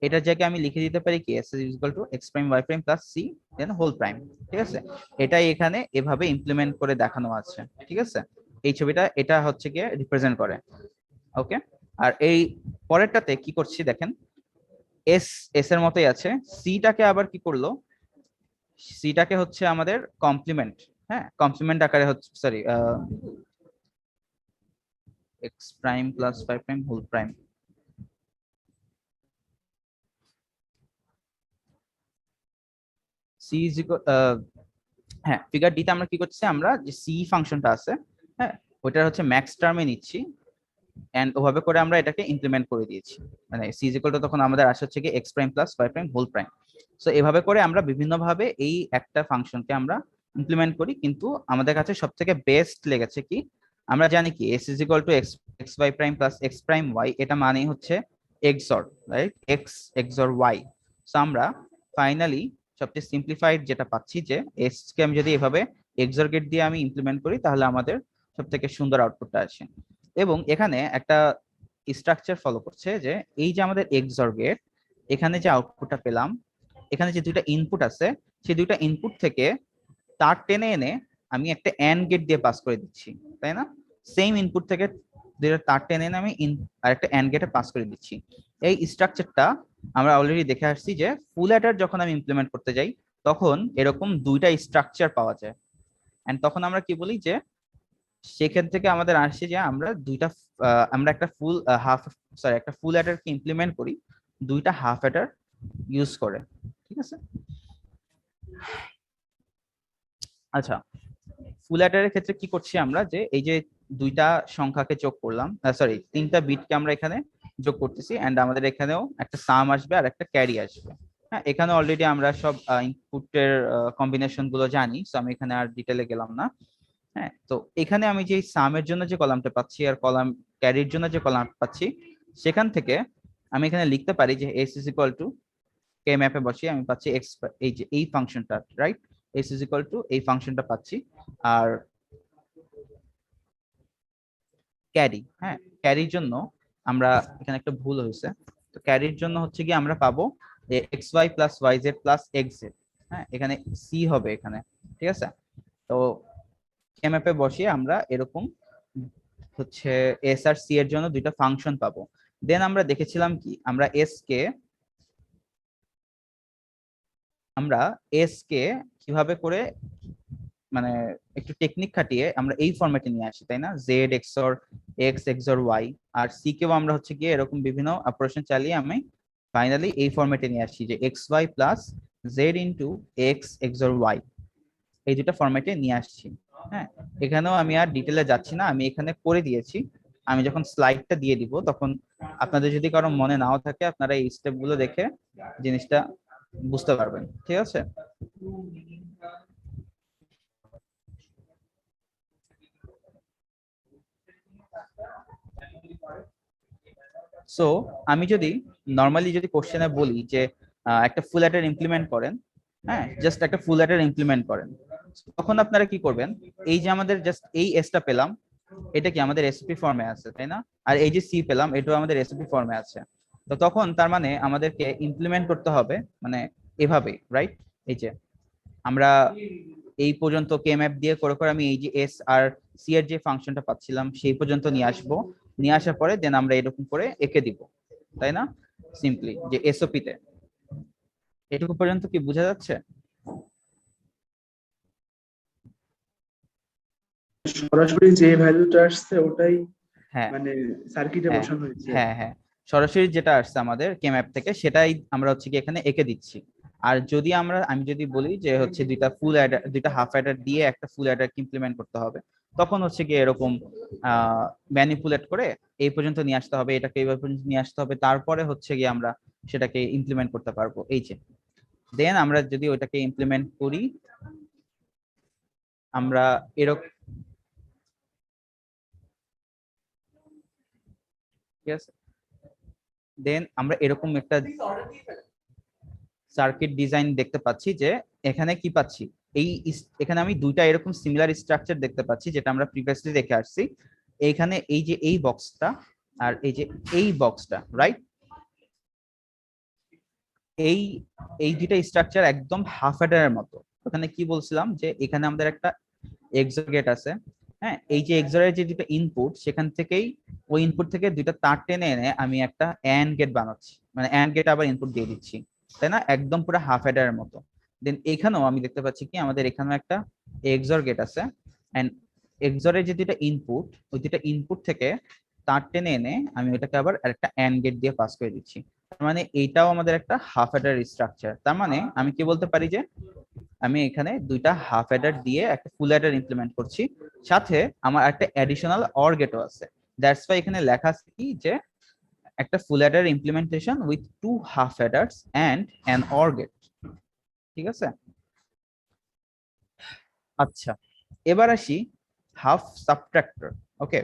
এটার জায়গায় আমি লিখে দিতে পারি কি S is equal to X prime Y prime plus C then whole prime, ঠিক আছে? এটাই এখানে এভাবে ইমপ্লিমেন্ট করে দেখানো আছে, ঠিক আছে? এই ছবিটা এটা হচ্ছে গিয়ে রিপ্রেজেন্ট করে, ওকে? আর এই পরেরটাতে কি করছি দেখেন, এস এস এর মতোই আছে, সিটাকে আবার কি করলো, সিটাকে হচ্ছে আমাদের কমপ্লিমেন্ট, হ্যাঁ, কমপ্লিমেন্ট আকারে হচ্ছে, sorry X prime plus Y prime whole prime. C is equal, হ্যাঁ ফিগার ডিতে আমরা কি করছি, আমরা যে সি ফাংশনটা আছে, হ্যাঁ ওইটার হচ্ছে ম্যাক্স টার্মে নিচ্ছি এন্ড ওভাবে করে আমরা এটাকে ইমপ্লিমেন্ট করে দিয়েছি। মানে সি ইজ ইকুয়াল টু তখন আমাদের আসে হচ্ছে কি X prime plus Y prime whole prime. So এভাবে করে আমরা বিভিন্ন ভাবে এই একটা ফাংশনকে আমরা ইমপ্লিমেন্ট করি, কিন্তু আমাদের কাছে সবথেকে বেস্ট লেগেছে কি, আমরা জানি কি S is equal to X X Y prime plus X prime Y, এটা মানেই হচ্ছে XOR, right, X XOR Y. So আমরা ফাইনালি সবচেয়ে সিম্পলিফাইড যেটা পাচ্ছি যে এস কে আমি যদি এভাবে এক্সঅর গেট দিয়ে আমি ইমপ্লিমেন্ট করি তাহলে আমাদের সবথেকে সুন্দর আউটপুটটা আসে। এবং এখানে একটা স্ট্রাকচার ফলো করছে যে এই যে আমাদের এক্সঅর গেট, এখানে যে আউটপুটটা পেলাম, এখানে যে দুইটা ইনপুট আছে সেই দুইটা ইনপুট থেকে তার টেনে এনে আমি একটা এন্ড গেট দিয়ে পাস করে দিচ্ছি, তাই না? সেম ইনপুট থেকে দুইটা তার টেনে এনে আমি আরেকটা এন্ড গেটে পাস করে দিচ্ছি। এই স্ট্রাকচারটা আমরা অলরেডি দেখে আসছি যে ফুল অ্যাডার যখন আমি ইমপ্লিমেন্ট করতে যাই তখন এরকম দুইটা স্ট্রাকচার পাওয়া যায়। এন্ড তখন আমরা কি বলি যে সেখান থেকে আমাদের আসছে যে আমরা দুইটা আমরা একটা ফুল হাফ সরি একটা ফুল অ্যাডারকে ইমপ্লিমেন্ট করি দুইটা হাফ অ্যাডার ইউজ করে, ঠিক আছে? আচ্ছা, ফুল অ্যাডারের ক্ষেত্রে কি করছি আমরা, যে এই যে দুইটা সংখ্যাকে যোগ করলাম, সরি তিনটা বিটকে আমরা এখানে যোগ করতেছি এন্ড আমাদের এখানেও একটা সাম আসবে আর একটা ক্যারি আসবে। হ্যাঁ, এখানে অলরেডি আমরা সব ইনপুটের কম্বিনেশন গুলো জানি, সো আমি এখানে আর ডিটেলে গেলাম না। হ্যাঁ, তো এখানে আমি যে সামের জন্য যে কলামটা পাচ্ছি আর কলাম ক্যারির জন্য যে কলাম পাচ্ছি, সেখান থেকে আমি এখানে লিখতে পারি যে এস ইজ ইকুয়াল টু কে ম্যাপে বসিয়ে আমি পাচ্ছি এক্স, এই যে এই ফাংশনটা, right, S is equal two এই ফাংশনটা পাচ্ছি। আর ক্যারি, হ্যাঁ ক্যারির জন্য আমরা এখানে একটা ভুল হয়েছে, তো ক্যারির জন্য হচ্ছে কি আমরা পাবো যে X Y plus Y Z plus X Z. হ্যাঁ, এখানে সি হবে এখানে, ঠিক আছে? তো কে ম্যাপে বসিয়ে আমরা এরকম হচ্ছে এস আর সি এর জন্য দুইটা ফাংশন পাবো। দেন আমরা দেখেছিলাম কি আমরা এস কে কিভাবে করে মানে একটু টেকনিক খাটিয়ে আমরা এই ফরম্যাটে নিয়ে আসি, তাই না? Z XOR X XOR Y, আর সি কেও আমরা হচ্ছে গিয়ে এরকম বিভিন্ন অপারেশন চালিয়ে আমি ফাইনালি এই ফরম্যাটে নিয়ে আসি যে X Y plus Z into X XOR Y, এই দুটা ফরম্যাটে নিয়ে আসছি। হ্যাঁ, এখানেও আমি আর ডিটেলে যাচ্ছি না, আমি এখানে করে দিয়েছি। আমি যখন স্লাইডটা দিয়ে দিব তখন আপনাদের যদি কারো মনে নাও থাকে আপনারা এই স্টেপগুলো দেখে জিনিসটা বুঝতে পারবেন, ঠিক আছে? সো আমি যদি নর্মালি যদি কোশ্চেনে বলি যে একটা ফুল অ্যাডার ইমপ্লিমেন্ট করেন, হ্যাঁ জাস্ট একটা ফুল অ্যাডার ইমপ্লিমেন্ট করেন, তখন আপনারা কি করবেন, এই যে আমাদের জাস্ট এই এসটা পেলাম এটা কি আমাদের এসপি ফর্মে আছে, তাই না? আর এই যে সি পেলাম এটাও আমাদের এসপি ফর্মে আছে। তো তখন তার মানে আমাদেরকে ইমপ্লিমেন্ট করতে হবে মানে এভাবে, রাইট? এই যে আমরা এই পর্যন্ত কে ম্যাপ দিয়ে করে করে আমি এই যে এস আর সি এর যে ফাংশনটা পাচ্ছিলাম সেই পর্যন্ত নিয়ে আসবো, নিয়ে আসার পরে দেন আমরা এরকম করে এঁকে দিব, তাই না? সিম্পলি যে এসওপি তে। এটুকু পর্যন্ত কি বোঝা যাচ্ছে? সরাসরি যে ভ্যালুটা আসছে ওটাই হ্যাঁ মানে সার্কিটে হ্যাঁ বসানো হয়েছে। হ্যাঁ হ্যাঁ, সরাসরি যেটা আসছে আমাদের কে ম্যাপ থেকে সেটাই আমরা হচ্ছে কি এখানে এঁকে দিচ্ছি। আর যদি আমি যদি বলি যে হচ্ছে দুইটা ফুল অ্যাডার দুইটা হাফ অ্যাডার দিয়ে একটা ফুল অ্যাডার ইমপ্লিমেন্ট করতে হবে, তখন হচ্ছে কি এরকম ম্যানিপুলেট করে এই পর্যন্ত নিয়ে আসতে হবে, এটাকে এই পর্যন্ত নিয়ে আসতে হবে, তারপরে হচ্ছে কি আমরা সেটাকে ইমপ্লিমেন্ট করতে পারবো। এই যে দেন আমরা যদি ওইটাকে ইমপ্লিমেন্ট করি আমরা এরকম, ঠিক আছে, দেন আমরা এরকম একটা সার্কিট ডিজাইন দেখতে পাচ্ছি যে এখানে কি পাচ্ছি, এখানে আমি দুইটা এরকম সিমিলার স্ট্রাকচার দেখতে পাচ্ছি যেটা আমরা প্রিভিয়াসলি দেখে আসছি। এইখানে এই যে এই বক্সটা আর এই যে এই বক্সটা, রাইট, এই দুইটা স্ট্রাকচার একদম হাফ অ্যাডারের মতো। ওখানে কি বলছিলাম যে এখানে আমাদের একটা এক্সর গেট আছে, হ্যাঁ এই যে এক্সরের যে দুটো ইনপুট সেখান থেকেই ওই ইনপুট থেকে দুইটা তার টেনে এনে আমি একটা অ্যান্ড গেট বানাচ্ছি, মানে অ্যান্ড গেট আবার ইনপুট দিয়ে দিচ্ছি, তাই না? একদম পুরো হাফ অ্যাডারের মতো। দেন এখানেও আমি দেখতে পাচ্ছি কি আমাদের এখানেও একটা এক্সর গেট আছে, এন্ড এক্সরের যে দুটো ইনপুট ওই দুটো ইনপুট থেকে তার টেনে এনে আমি ওটাকে আবার একটা অ্যান্ড গেট দিয়ে পাস করে দিচ্ছি। তার মানে এইটাও আমাদের একটা হাফ অ্যাডার স্ট্রাকচার। তার মানে আমি কি বলতে পারি যে আমি এখানে দুইটা হাফ অ্যাডার দিয়ে একটা ফুল অ্যাডার ইমপ্লিমেন্ট করছি, সাথে আমার একটা অ্যাডিশনাল অর গেটও আছে। দ্যাটস ওয়াই এখানে লেখা আছে কি যে একটা full adder implementation with 2 half adders and an OR gate. ঠিক আছে, আচ্ছা এবার আসি half subtractor. Okay,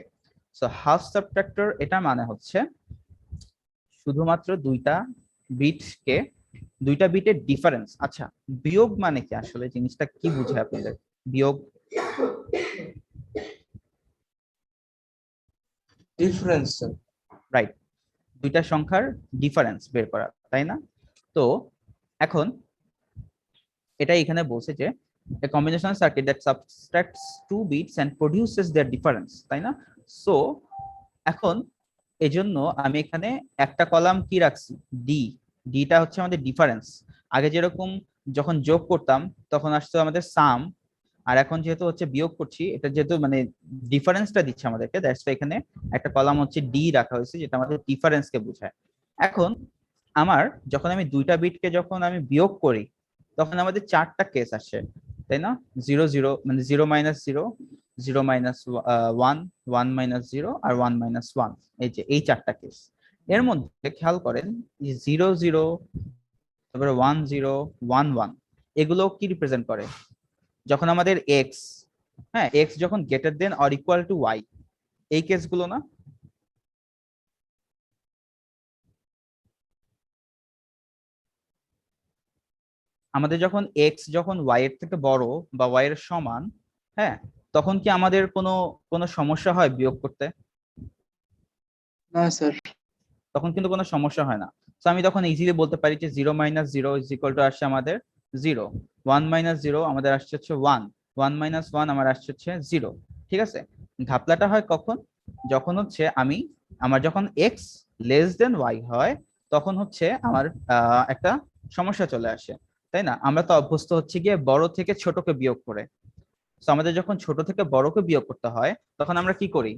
so half subtractor এটা মানে হচ্ছে শুধুমাত্র দুইটা বিটের ডিফারেন্স। আচ্ছা, বিয়োগ মানে কি আসলে, জিনিসটা কি বুঝে আপনাদের বিয়োগ? ডিফারেন্স রাইট, দুইটা সংখ্যার ডিফারেন্স বের করা, তাই না? তো এখন এটা এখানে বলছে যে a combinational circuit that subtracts 2 bits and produces their difference, তাই না? সো এখন এজন্য আমি এখানে একটা কলাম কি রাখছি, ডি। ডিটা হচ্ছে আমাদের ডিফারেন্স। আগে যেরকম যখন যোগ করতাম তখন আসতো আমাদের সাম, আর এখন যেহেতু হচ্ছে বিয়োগ করছি, এটা যেহেতু মানে ডিফারেন্সটা দিচ্ছে আমাদেরকে, দ্যাটস এখানে একটা কলাম হচ্ছে ডি রাখা হয়েছে, যেটা আমাদের ডিফারেন্সকে বোঝায়। এখন আমার যখন আমি দুইটা বিটকে যখন আমি বিয়োগ করি তখন আমাদের চারটা কেস আসে, তাই না? 0 0 মানে 0 মাইনাস 0, 0 মাইনাস 1, 1 মাইনাস 0 আর 1 মাইনাস 1। এই যে এই চারটা কেস, এর মধ্যে খেয়াল করেন যে 0 0, তারপরে 1 0, 1 1, এগুলো কি রিপ্রেজেন্ট করে? যখন আমাদের এক্স, হ্যাঁ এক্স যখন greater than or equal to Y, এই কেসগুলো না? আমাদের যখন এক্স যখন ওয়াই এর থেকে বড় বা ওয়াই এর সমান, হ্যাঁ তখন কি আমাদের কোনো সমস্যা হয় বিয়োগ করতে? না স্যার। তখন কিন্তু কোনো সমস্যা হয় না। তো আমি তখন ইজিলি বলতে পারি যে 0 মাইনাস 0 ইজ ইকুয়াল টু আসছে আমাদের 0, 1 মাইনাস 0 আমাদের আসছে হচ্ছে 1, 1 মাইনাস 1 আমার আসছে হচ্ছে 0। ঠিক আছে, ঘাপলাটা হয় কখন? যখন হচ্ছে আমার যখন এক্স লেস দেন ওয়াই হয় তখন হচ্ছে আমার একটা সমস্যা চলে আসে, তাই না? আমরা তো অভ্যস্ত হচ্ছে গিয়ে বড় থেকে ছোটকে বিয়োগ করে। তো আমাদের যখন ছোট থেকে বড়কে বিয়োগ করতে হয় তখন আমরা কি করি?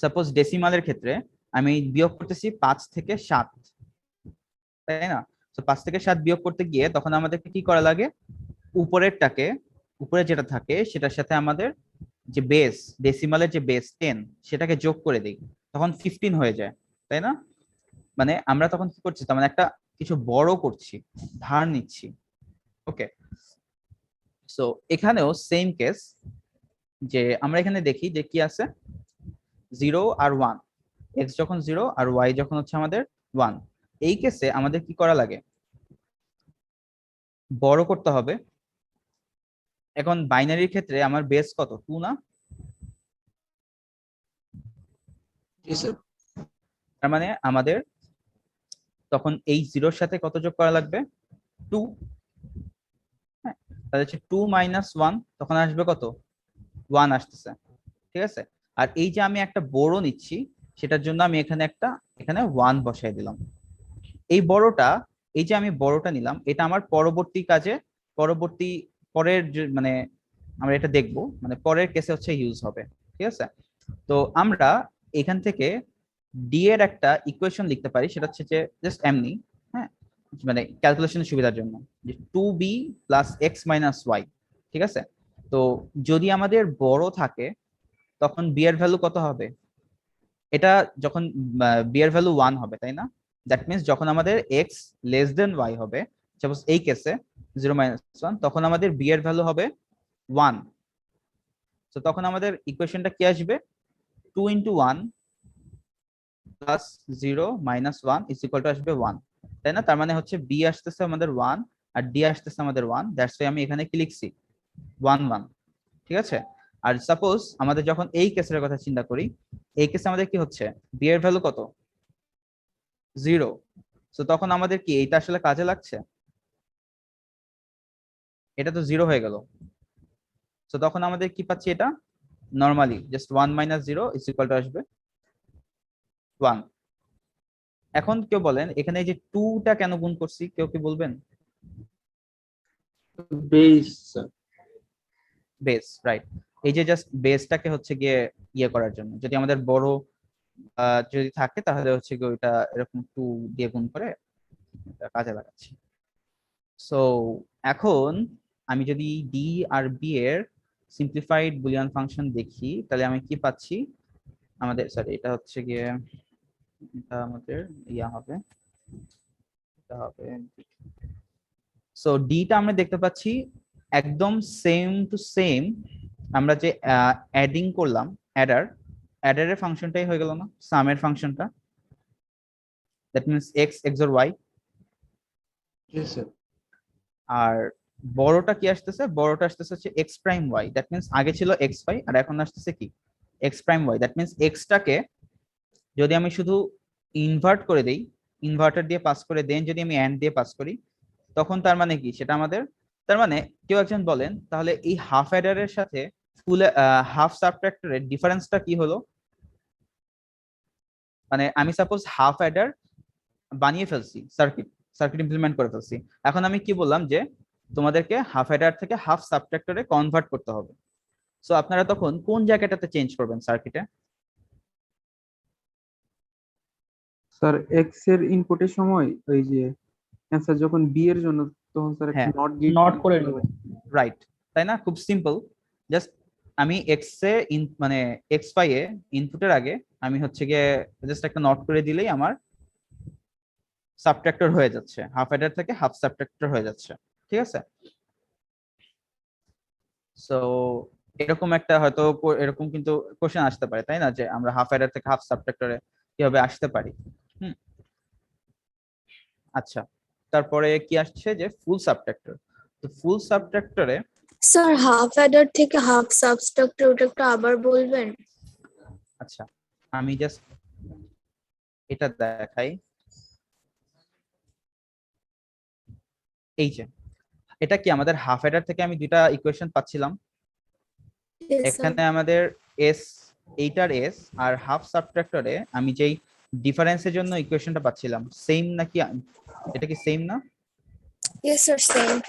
সাপোজ ডেসিমালের ক্ষেত্রে আমি বিয়োগ করতেছি 5 থেকে 7, তাই না? তো 5 থেকে 7 বিয়োগ করতে গিয়ে তখন আমাদেরকে কি করা লাগে? উপরে যেটা থাকে সেটার সাথে আমাদের যে বেস, ডেসিমালের যে বেস 10 সেটাকে যোগ করে দিই, তখন 15 হয়ে যায়, তাই না? মানে আমরা তখন কি করছি, তার মানে একটা কিছু বড় করছি, ধার নিচ্ছি। ওকে, সো এখানেও সেম কেস, যে আমরা এখানে দেখি যে কি আছে, 0 আর 1, এক্স যখন 0 আর ওয়াই যখন হচ্ছে আমাদের 1, এই কেসে আমাদের কি করা লাগে? বড় করতে হবে। এখন বাইনারির ক্ষেত্রে আমার বেস কত, 2 না? তার মানে আমাদের তখন এই 0-র সাথে কত যোগ করা লাগবে? 2। হ্যাঁ, তাহলে হচ্ছে 2 মাইনাস 1, তখন আসবে কত? 1 আসতেছে। ঠিক আছে, আর এই যে আমি একটা বড় নিচ্ছি সেটার জন্য আমি এখানে 1 বসাই দিলাম। এই যে আমি বড়টা নিলাম, এটা আমার পরের মানে আমরা এটা দেখবো, মানে পরের কেসে হচ্ছে ইউজ হবে। ঠিক আছে, তো আমরা এখান থেকে ডি এর একটা ইকুয়েশন লিখতে পারি, সেটা হচ্ছে যে জাস্ট এমনি, হ্যাঁ মানে ক্যালকুলেশনের সুবিধার জন্য, যে 2b plus x minus Y. ঠিক আছে, তো যদি আমাদের বড় থাকে তখন বি এর ভ্যালু কত হবে? এটা যখন বি এর ভ্যালু 1 হবে, তাই না? দ্যাট মিনস যখন আমাদের এক্স লেস দেন ওয়াই হবে, সাপোজ এই কেসে 0 মাইনাস 1, তখন আমাদের বি এর ভ্যালু হবে 1। তো তখন আমাদের ইকুয়েশনটা কি আসবে? 2 into 1 plus 0 minus 1 is equal two আসবে 1, তাই না? তার মানে হচ্ছে বি আসতেছে আমাদের 1 আর ডি আসতেছে আমাদের 1, দ্যাটস ওয়াই আমি এখানে কি লিখছি 1 1। ঠিক আছে, আর সাপোজ আমাদের যখন এই কেসের কথা চিন্তা করি, এই কেসে আমাদের কি হচ্ছে, বি এর ভ্যালু কত? 0। তো তখন আমাদের কি এইটা আসলে কাজে লাগছে? এটা তো 0 হয়ে গেল। তো তখন আমাদের কি পাচ্ছি, এটা normally just 1 minus 0 is equal two আসবে 1। এখন কেউ বলেন এখানে এই যে 2টা কেন গুণ করছি, কেউ কি বলবেন? Base base, right. এই যে জাস্ট বেসটাকে হচ্ছে গিয়ে ইয়ে করার জন্য, যদি আমাদের বড় যদি থাকে তাহলে হচ্ছে কি ওইটা এরকম 2 দিয়ে গুণ করে এটা কাজে লাগাচ্ছি। সো এখন আমি যদি ডি আর বি এর সিম্পলিফাইড বুলিয়ান ফাংশন দেখি তাহলে আমি কি পাচ্ছি, আমাদের সরি এটা হচ্ছে গিয়ে এটা আমাদের ইয়া হবে, এটা হবে। সো ডিটা আমরা দেখতে পাচ্ছি একদম সেম টু সেম, আমরা যে অ্যাডিং করলাম অ্যাডারের ফাংশনটাই হয়ে গেল না সামের ফাংশনটা, that means X XOR Y. Yes, sir. আর বড়টা কি আসতেছে, বড়টা আসতেছে হচ্ছে X prime Y, that means আগে ছিল এক্স ওয়াই আর এখন আসতেছে কি X prime Y, that means এক্সটাকে যদি আমি শুধু ইনভার্ট করে দেই, ইনভার্টার দিয়ে পাস করে দেন যদি আমি অ্যান্ড দিয়ে পাস করি, তখন তার মানে কি সেটা আমাদের, তার মানে কেউ একজন বলেন তাহলে এই হাফ অ্যাডারের সাথে ফুল হাফ সাবট্রাক্টরের ডিফারেন্সটা কি হলো। মানে আমি সাপোজ হাফ অ্যাডার বানিয়ে ফেলছি, সার্কিট ইমপ্লিমেন্ট করে ফেলছি, এখন আমি কি বললাম যে তোমাদেরকে হাফ অ্যাডার থেকে হাফ সাবট্রাক্টরে কনভার্ট করতে হবে। সো আপনারা তখন কোন জায়গাটাতে চেঞ্জ করবেন সার্কিটে? স্যার এক্স এর ইনপুটের সময় ওই যে অ্যান্সার যখন বি এর জন্য তখন স্যার একটা হ্যাঁ, নট গেট নট করে নেব। রাইট, তাই না? খুব সিম্পল, জাস্ট আমি এক্স এ মানে এক্স ওয়াই এ ইনপুটের আগে আমি হচ্ছে গিয়ে জাস্ট একটা নট করে দিলেই আমার সাবট্রাক্টর হয়ে যাচ্ছে, হাফ অ্যাডার থেকে হাফ সাবট্রাক্টর হয়ে যাচ্ছে, ঠিক আছে? সো এরকম একটা হয়তো এরকম কিন্তু কোশ্চেন আসতে পারে, তাই না, যে আমরা হাফ অ্যাডার থেকে হাফ সাবট্রাক্টরে কিভাবে আসতে পারি। হুম, আচ্ছা, তারপরে কি আসছে যে ফুল সাবট্রাক্টর। তো ফুল সাবট্রাক্টরে স্যার হাফ অ্যাডার থেকে হাফ সাবস্ট্রাক্টর ওটা একটু আবার বলবেন? আচ্ছা আমি জাস্ট এটা দেখাই, এই যে এটা কি আমাদের হাফ অ্যাডার থেকে আমি দুইটা ইকুয়েশন পাচ্ছিলাম, Yes, sir. এখানে আমাদের এস, এইটার এস আর হাফ সাবট্রাক্টরে আমি যেই ডিফারেন্সের জন্য ইকুয়েশনটা পাচ্ছিলাম সেম নাকি, এটা কি সেম না? Yes, sir, same.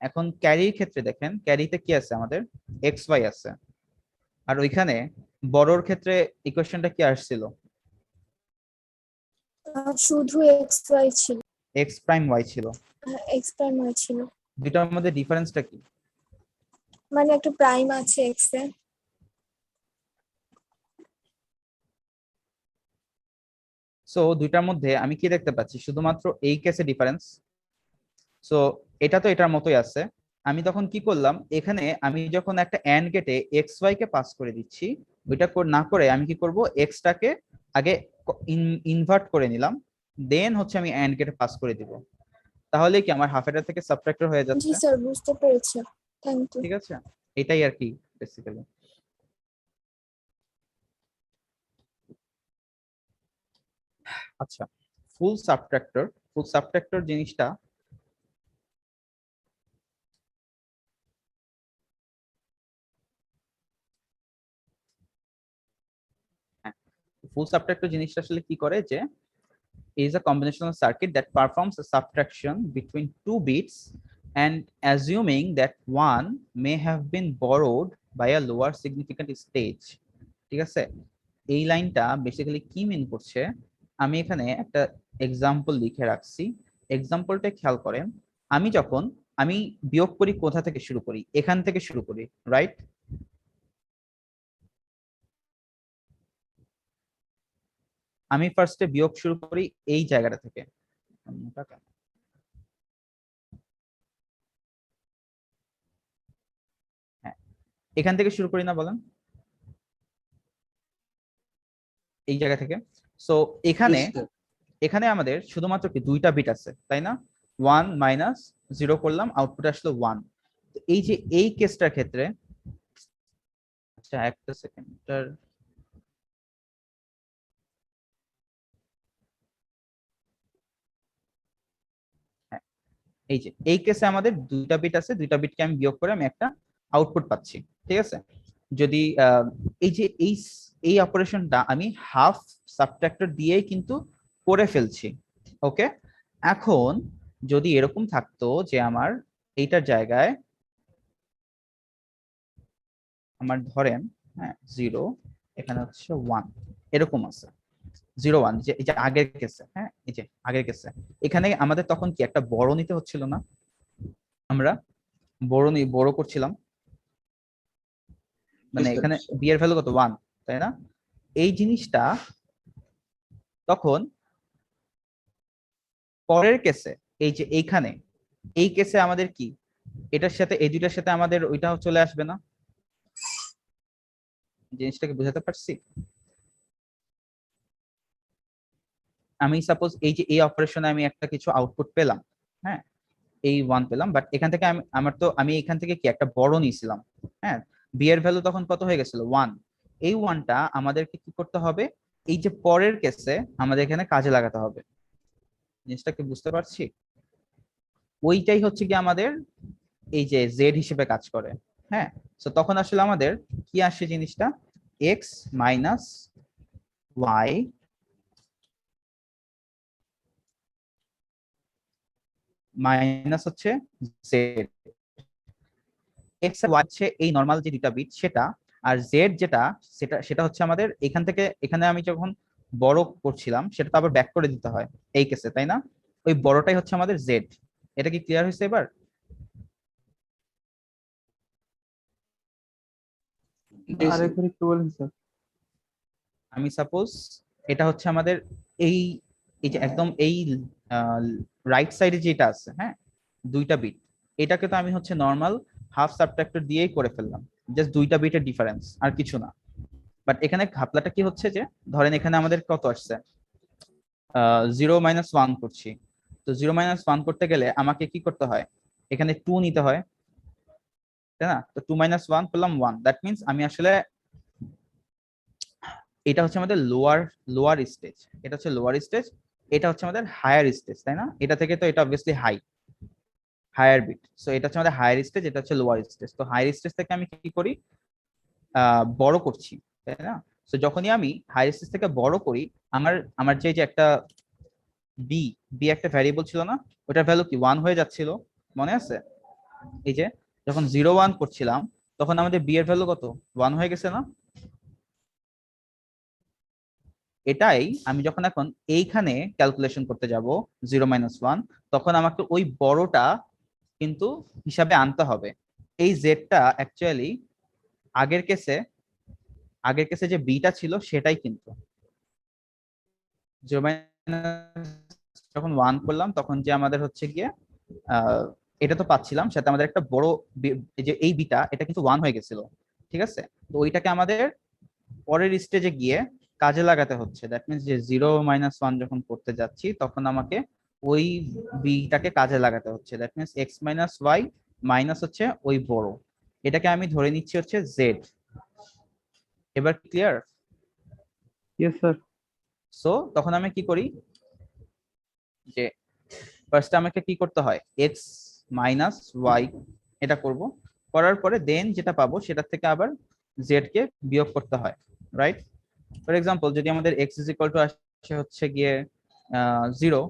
এখন ক্যারির ক্ষেত্রে দেখেন ক্যারিতে কি আছে আমাদের এক্স ওয়াই আছে, আর ওইখানে বড়র ক্ষেত্রে ইকুয়েশনটা কি আসছিল শুধু এক্স ওয়াই ছিল, এক্স প্রাইম ওয়াই ছিল, এক্স প্রাইম ওয়াই ছিল, দুইটার মধ্যে ডিফারেন্সটা কি? মানে একটা প্রাইম আছে এক্স এ। সো দুইটার মধ্যে আমি কি দেখতে পাচ্ছি, শুধুমাত্র এই কেসে ডিফারেন্স। সো এটা তো এটার মতোই আছে, আমি তখন কি করলাম, এখানে আমি যখন একটা অ্যান্ড গেটে এক্স ওয়াই কে পাস করে দিচ্ছি, ওইটা না করে আমি কি করব, এক্সটাকে আগে ইনভার্ট করে নিলাম, দেন হচ্ছে আমি অ্যান্ড গেটে পাস করে দিব, তাহলে কি আমার হাফ অ্যাডার থেকে সাবট্রাক্টর হয়ে জি যাচ্ছে, স্যার, বুঝতে পেরেছি, থ্যাংক ইউ। ঠিক আছে? এটাই আর কি বেসিক্যালি। আচ্ছা, ফুল সাবট্রাক্টর জিনিসটা জিনিসটা আসলে কি করে, যে is a combinational circuit that performs a subtraction between two bits and assuming that one may have been borrowed by a lower significant stage, ঠিক আছে? এই লাইনটা বেসিক্যালি কি মিন করছে, আমি এখানে একটা এক্সাম্পল লিখে রাখছি, এক্সাম্পলটা খেয়াল করেন, আমি বিয়োগ করি কোথা থেকে শুরু করি, এখান থেকে শুরু করি, রাইট? আমি ফার্স্টে বিয়োগ শুরু করি এই জায়গাটা থেকে, হ্যাঁ এখান থেকে শুরু করি না বলেন, এই জায়গা থেকে। সো এখানে Yes, sir. এখানে আমাদের শুধুমাত্র কি দুইটা বিট আছে, তাই না? 1 মাইনাস 0 করলাম, আউটপুট আসলো 1। এই যে এই কেসটার ক্ষেত্রে, আচ্ছা একটা সেকেন্ড, এই যে এই কেসে আমাদের দুইটা বিট আছে, দুইটা বিটকে আমি বিয়োগ করে আমি একটা আউটপুট পাচ্ছি, ঠিক আছে? যদি এই যে এই অপারেশনটা আমি হাফ সাবট্রাক্টর দিয়েই কিন্তু করে ফেলছি, ওকে? এখন যদি এরকম থাকতো যে আমার এইটার জায়গায় আমার ধরেন, হ্যাঁ 0, এখানে হচ্ছে 1, এরকম আছে 0 1, যে এই যে আগের কেসে, হ্যাঁ এই যে আগের কেসে এখানে আমাদের তখন কি একটা বড় নিতে হচ্ছিল না, আমরা বড় করছিলাম, মানে এখানে বি এর ভ্যালু কত 1, তাই না? এই জিনিসটা তখন পরের কেসে এই যে এইখানে এই কেসে আমাদের কি এটার সাথে এই দুইটার সাথে আমাদের ওইটাও চলে আসবে না? জিনিসটাকে বুঝাতে পারছি? আমি সাপোজ এই যে এই অপারেশনে আমি একটা কিছু আউটপুট পেলাম, হ্যাঁ এই 1 পেলাম, বাট এখান থেকে আমি এখান থেকে কি একটা বড় নিয়েছিলাম, হ্যাঁ বি এর ভ্যালু তখন কত হয়ে গেছিল 1। এই 1টা আমাদেরকে কি করতে হবে, এই যে পরের কেসে আমাদের এখানে কাজে লাগাতে হবে। জিনিসটাকে বুঝতে পারছি? ওইটাই হচ্ছে কি আমাদের এই যে জেড হিসেবে কাজ করে, হ্যাঁ। তো তখন আসলে আমাদের কি আসে জিনিসটা, এক্স মাইনাস ওয়াই মাইনাস হচ্ছে জেড। এক্স আর ওয়াই হচ্ছে এই নর্মাল যে দুটা বিট সেটা, আর জেড যেটা সেটা হচ্ছে আমাদের এখান থেকে এখানে আমি যখন বড় করছিলাম সেটা তো আবার ব্যাক করে দিতে হয় এই কেসে, তাই না? ওই বড়টাই হচ্ছে আমাদের জেড। এটা কি ক্লিয়ার হয়েছে এবার? আরেকবার একটু বলেন স্যার। আমি সাপোজ এটা হচ্ছে আমাদের এই এই যে একদম এই রাইট সাইডে যেটা আছে, হ্যাঁ দুইটা বিট, এটাকে তো আমি হচ্ছে নর্মাল হাফ সাবট্রাক্টর দিয়েই করে ফেললাম, জাস্ট দুইটা বিটের ডিফারেন্স আর কিছু না। বাট এখানে ঘাপলাটা কি হচ্ছে যে ধরেন এখানে আমাদের কত আসছে 0 - 1 করছি, তো 0 - 1 করতে গেলে আমাকে কি করতে হয়, এখানে 2 নিতে হয়, তাই না? তো 2 - 1 পেলাম 1, দ্যাট মিনস আমি আসলে এটা হচ্ছে আমাদের লোয়ার স্টেজ, এটা হচ্ছে লোয়ার স্টেজ, এটা হচ্ছে আমাদের হায়ার স্টেজ, তাই না? এটা থেকে তো এটা অবভিয়াসলি হায়ার বিট, সো এটা হচ্ছে আমাদের হায়ার স্টেজ, এটা হচ্ছে লোয়ার স্টেজ। তো হায়ার স্টেজ থেকে আমি কি করি, বড় করছি, তাই না? তো যখনই আমি হায়ার স্টেজ থেকে বড় করি, আমার আমার যে একটা বি বি একটা ভ্যারিয়েবল ছিল না, ওটার ভ্যালু কি 1 হয়ে যাচ্ছিল, মনে আছে? এই যে যখন 0 - 1 করছিলাম তখন আমাদের বি এর ভ্যালু কত 1 হয়ে গেছে না? এটাই আমি যখন এখন এইখানে ক্যালকুলেশন করতে যাব 0 - 1, তখন আমাকে ওই বড়টা কিন্তু হিসাবে আনতে হবে। এই জেডটা অ্যাকচুয়ালি আগের কেসে যে বিটা ছিল সেটাই কিন্তু 0 যখন 1 করলাম তখন যে আমাদের হচ্ছে গিয়ে এটা তো পাচ্ছিলাম, সাথে আমাদের একটা বড় যে এই বিটা এটা কিন্তু 1 হয়ে গেছিল, ঠিক আছে? তো ওইটাকে আমাদের পরের স্টেজে গিয়ে কাজে লাগাতে হচ্ছে। দ্যাট মিনস যে 0 - 1 যখন করতে যাচ্ছি তখন আমাকে ওই বিটাকে কাজে লাগাতে হচ্ছে। That means X minus Y minus হচ্ছে ওই বড়, এটাকে আমি ধরে নিচ্ছি হচ্ছে জেড। এবার ক্লিয়ার? Yes sir. সো তখন আমি কি করি, যে ফার্স্টে আমাকে কি করতে হয়, এক্স মাইনাস ওয়াই এটা করব, করার পরে দেন যেটা পাবো সেটা থেকে আবার জেড কে বিয়োগ করতে হয়, রাইট? ফর এক্সাম্পল যদি আমাদের এক্স ইজ ইকুয়াল টু আসে হচ্ছে গিয়ে 0,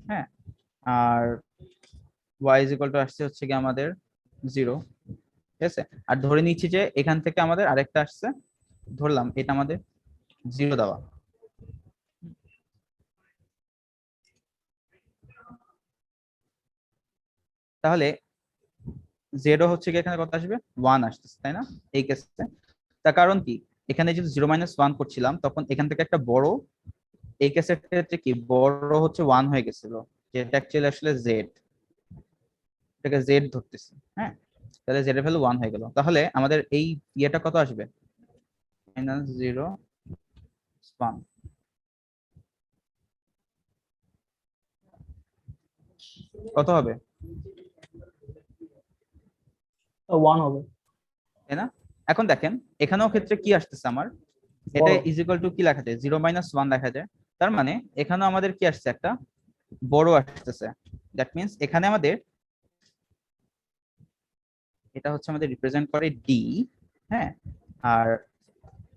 হ্যাঁ, আর ওয়াই ইজ ইকুয়াল টু আসছে হচ্ছে গিয়ে আমাদের 0, ঠিক আছে? আর ধরে নিচ্ছি যে এখান থেকে আমাদের আরেকটা আসছে, ধরলাম এটা আমাদের 0 দেওয়া। তাহলে জেডও হচ্ছে গিয়ে এখানে কত আসবে 1 আসতেছে, তাই না এই কেসে? তার কারণ কি, এখানে যদি 0 - 1 করছিলাম তখন এখান থেকে একটা বড়, এই কেসের ক্ষেত্রে কি বড় হচ্ছে 1 হয়ে গেছিল, যেটা অ্যাকচুয়ালি আসলে জেড, এটাকে জেড ধরতেছি, হ্যাঁ। তাহলে জেড এর ভ্যালু 1 হয়ে গেল, তাহলে আমাদের এই ইয়েটা কত আসবে -0 - 1 কত হবে, 1 হবে। তাই না? এখন দেখেন এখানেও ক্ষেত্রে কি আসতেছে আমার, এটা ইজ ইকুয়াল টু কি লেখা যায় 0 - 1 লেখা যায়, তার মানে এখানেও আমাদের কি আসছে একটা বড় আসতেছে। দ্যাট মিনস এখানে আমাদের এটা হচ্ছে আমাদের রিপ্রেজেন্ট করে ডি, হ্যাঁ, আর